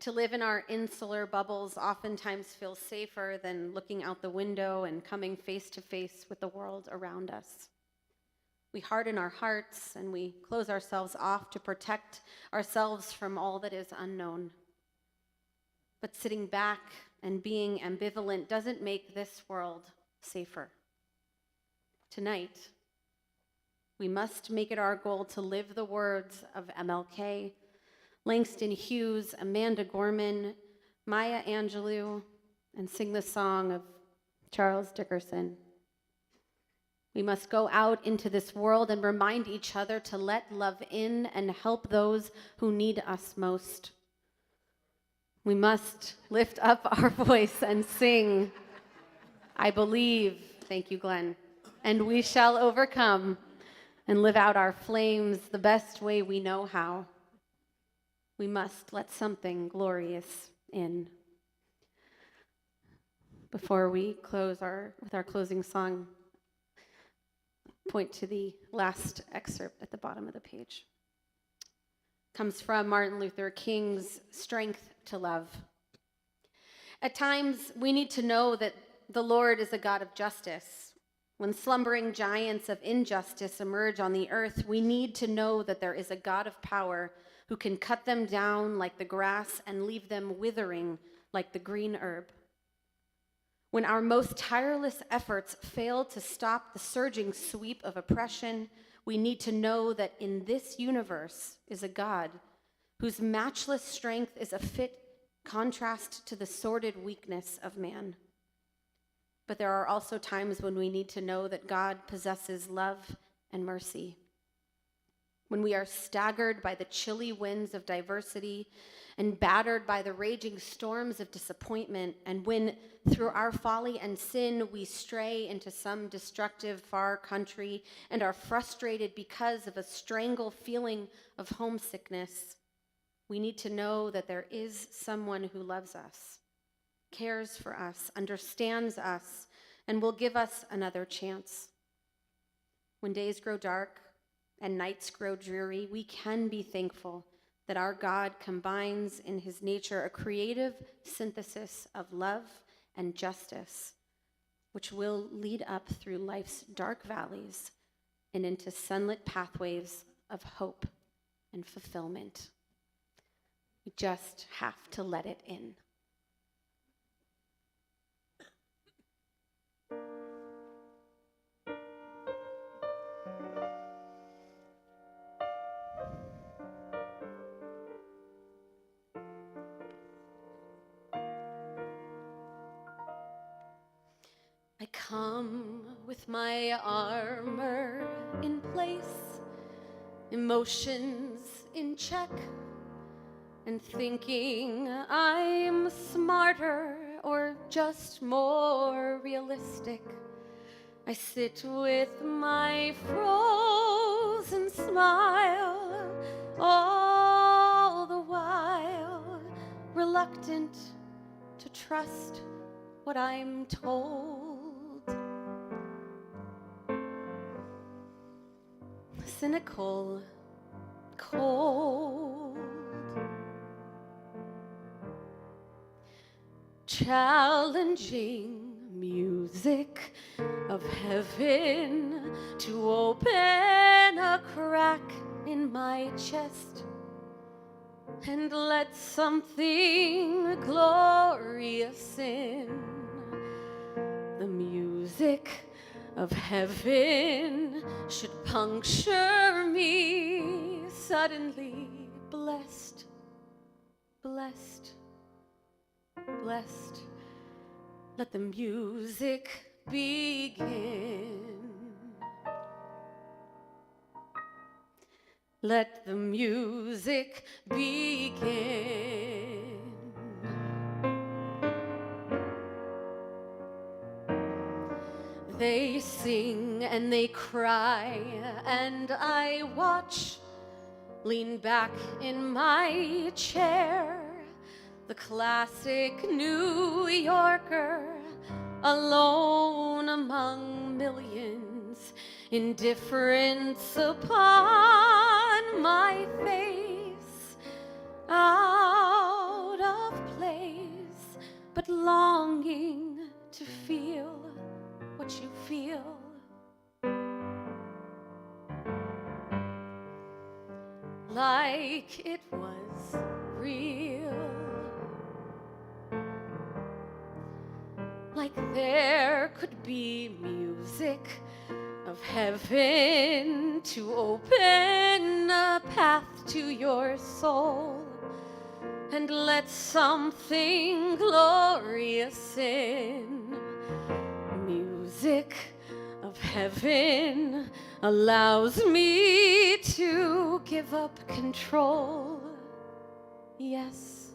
To live in our insular bubbles oftentimes feels safer than looking out the window and coming face to face with the world around us. We harden our hearts and we close ourselves off to protect ourselves from all that is unknown. But sitting back and being ambivalent doesn't make this world safer. Tonight, we must make it our goal to live the words of MLK, Langston Hughes, Amanda Gorman, Maya Angelou, and sing the song of Charles Dickerson. We must go out into this world and remind each other to let love in and help those who need us most. We must lift up our voice and sing, I believe, thank you, Glenn, and we shall overcome, and live out our flames the best way we know how. We must let something glorious in. before we close with our closing song, point to the last excerpt at the bottom of the page. Comes from Martin Luther King's Strength to Love. At times, we need to know that the Lord is a God of justice. When slumbering giants of injustice emerge on the earth, we need to know that there is a God of power who can cut them down like the grass and leave them withering like the green herb. When our most tireless efforts fail to stop the surging sweep of oppression, we need to know that in this universe is a God whose matchless strength is a fit contrast to the sordid weakness of man. But there are also times when we need to know that God possesses love and mercy. When we are staggered by the chilly winds of diversity and battered by the raging storms of disappointment, and when through our folly and sin we stray into some destructive far country and are frustrated because of a strangled feeling of homesickness, we need to know that there is someone who loves us, cares for us, understands us, and will give us another chance. When days grow dark and nights grow dreary, we can be thankful that our God combines in his nature a creative synthesis of love and justice, which will lead up through life's dark valleys and into sunlit pathways of hope and fulfillment. We just have to let it in. I come with my armor in place, emotions in check, and thinking I'm smarter or just more realistic. I sit with my frozen smile, all the while reluctant to trust what I'm told. Cynical, cold, challenging music of heaven to open a crack in my chest and let something glorious in. The music of heaven should puncture me suddenly. Blessed, blessed, blessed. Let the music begin. Let the music begin. They sing and they cry, and I watch, lean back in my chair, the classic New Yorker, alone among millions, indifference upon my face, out of place, but longing to feel what you feel. Like it was real. Like there could be music of heaven to open a path to your soul and let something glorious in. Music of heaven allows me to give up control. Yes,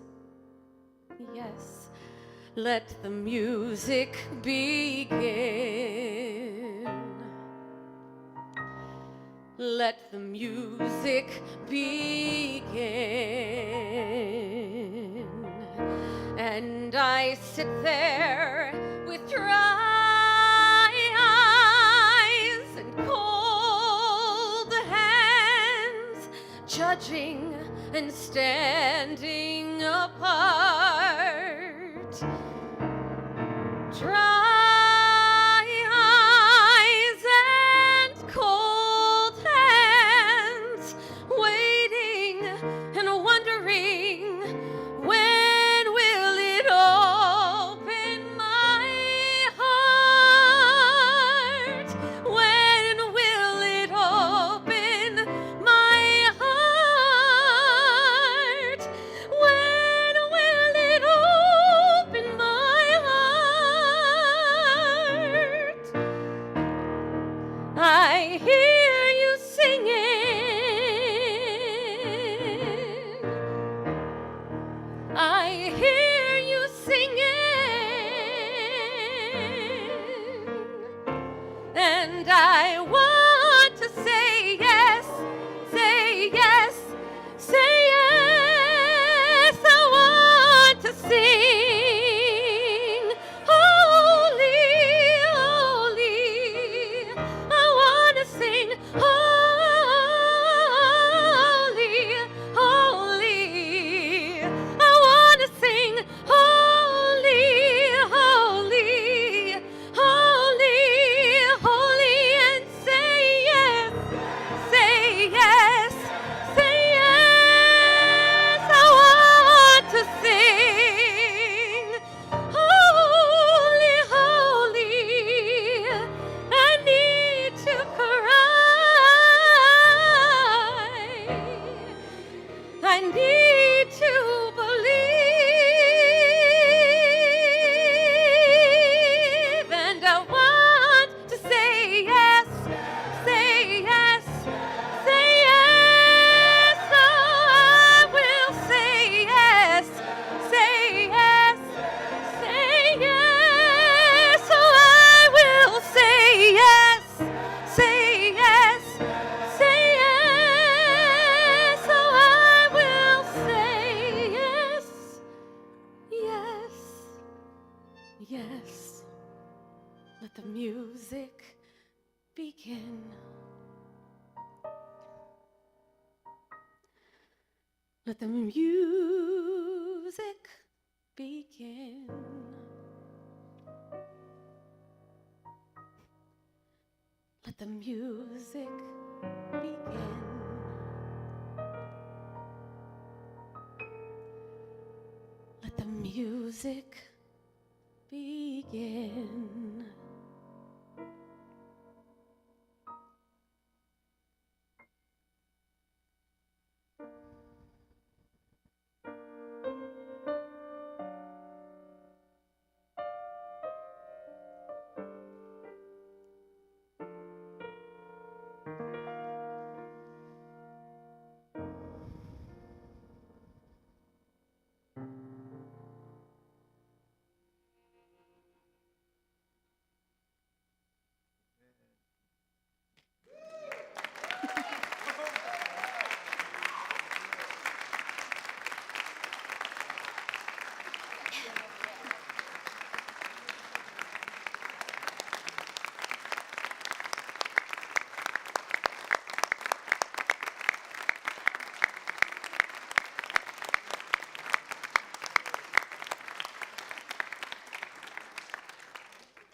yes, let the music begin. Let the music begin. And I sit there with emerging and standing apart. Dry eyes and cold hands, waiting and wondering, when will it open my heart? When will it open my heart? When will it open my heart? I hear you singing. I hear you singing. And I want to say yes, say yes, say yes. I want to sing, holy, holy. I want to sing, holy, holy. I want to sing, holy, holy, holy, holy, and say yes, say yes, say yes. I want to sing, holy, holy. I need to cry. I need to believe, and I want to say yes, say yes, say yes. Oh, I will say yes, say yes, say yes. Oh, I will say yes, say yes, say yes. Oh, I will say yes, yes, yes. Let the music begin. Let the music begin. Let the music begin. Let the music begin.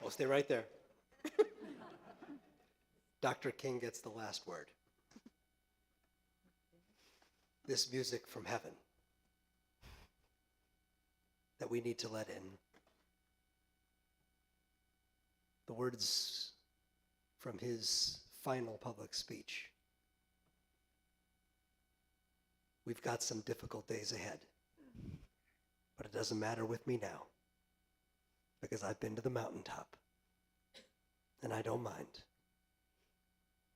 Oh, stay right there. Dr. King gets the last word. This music from heaven that we need to let in. The words from his final public speech. We've got some difficult days ahead, but it doesn't matter with me now because I've been to the mountaintop and I don't mind.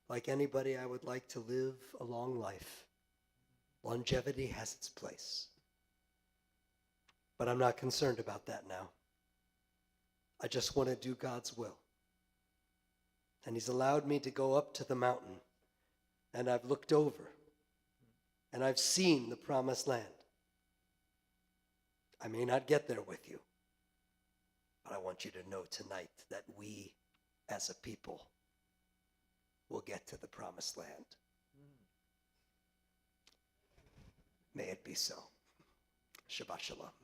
Like anybody, I would like to live a long life. Longevity has its place. But I'm not concerned about that now. I just want to do God's will. And he's allowed me to go up to the mountain, and I've looked over, and I've seen the promised land. I may not get there with you, but I want you to know tonight that we, as a people, will get to the promised land. May it be so. Shabbat Shalom.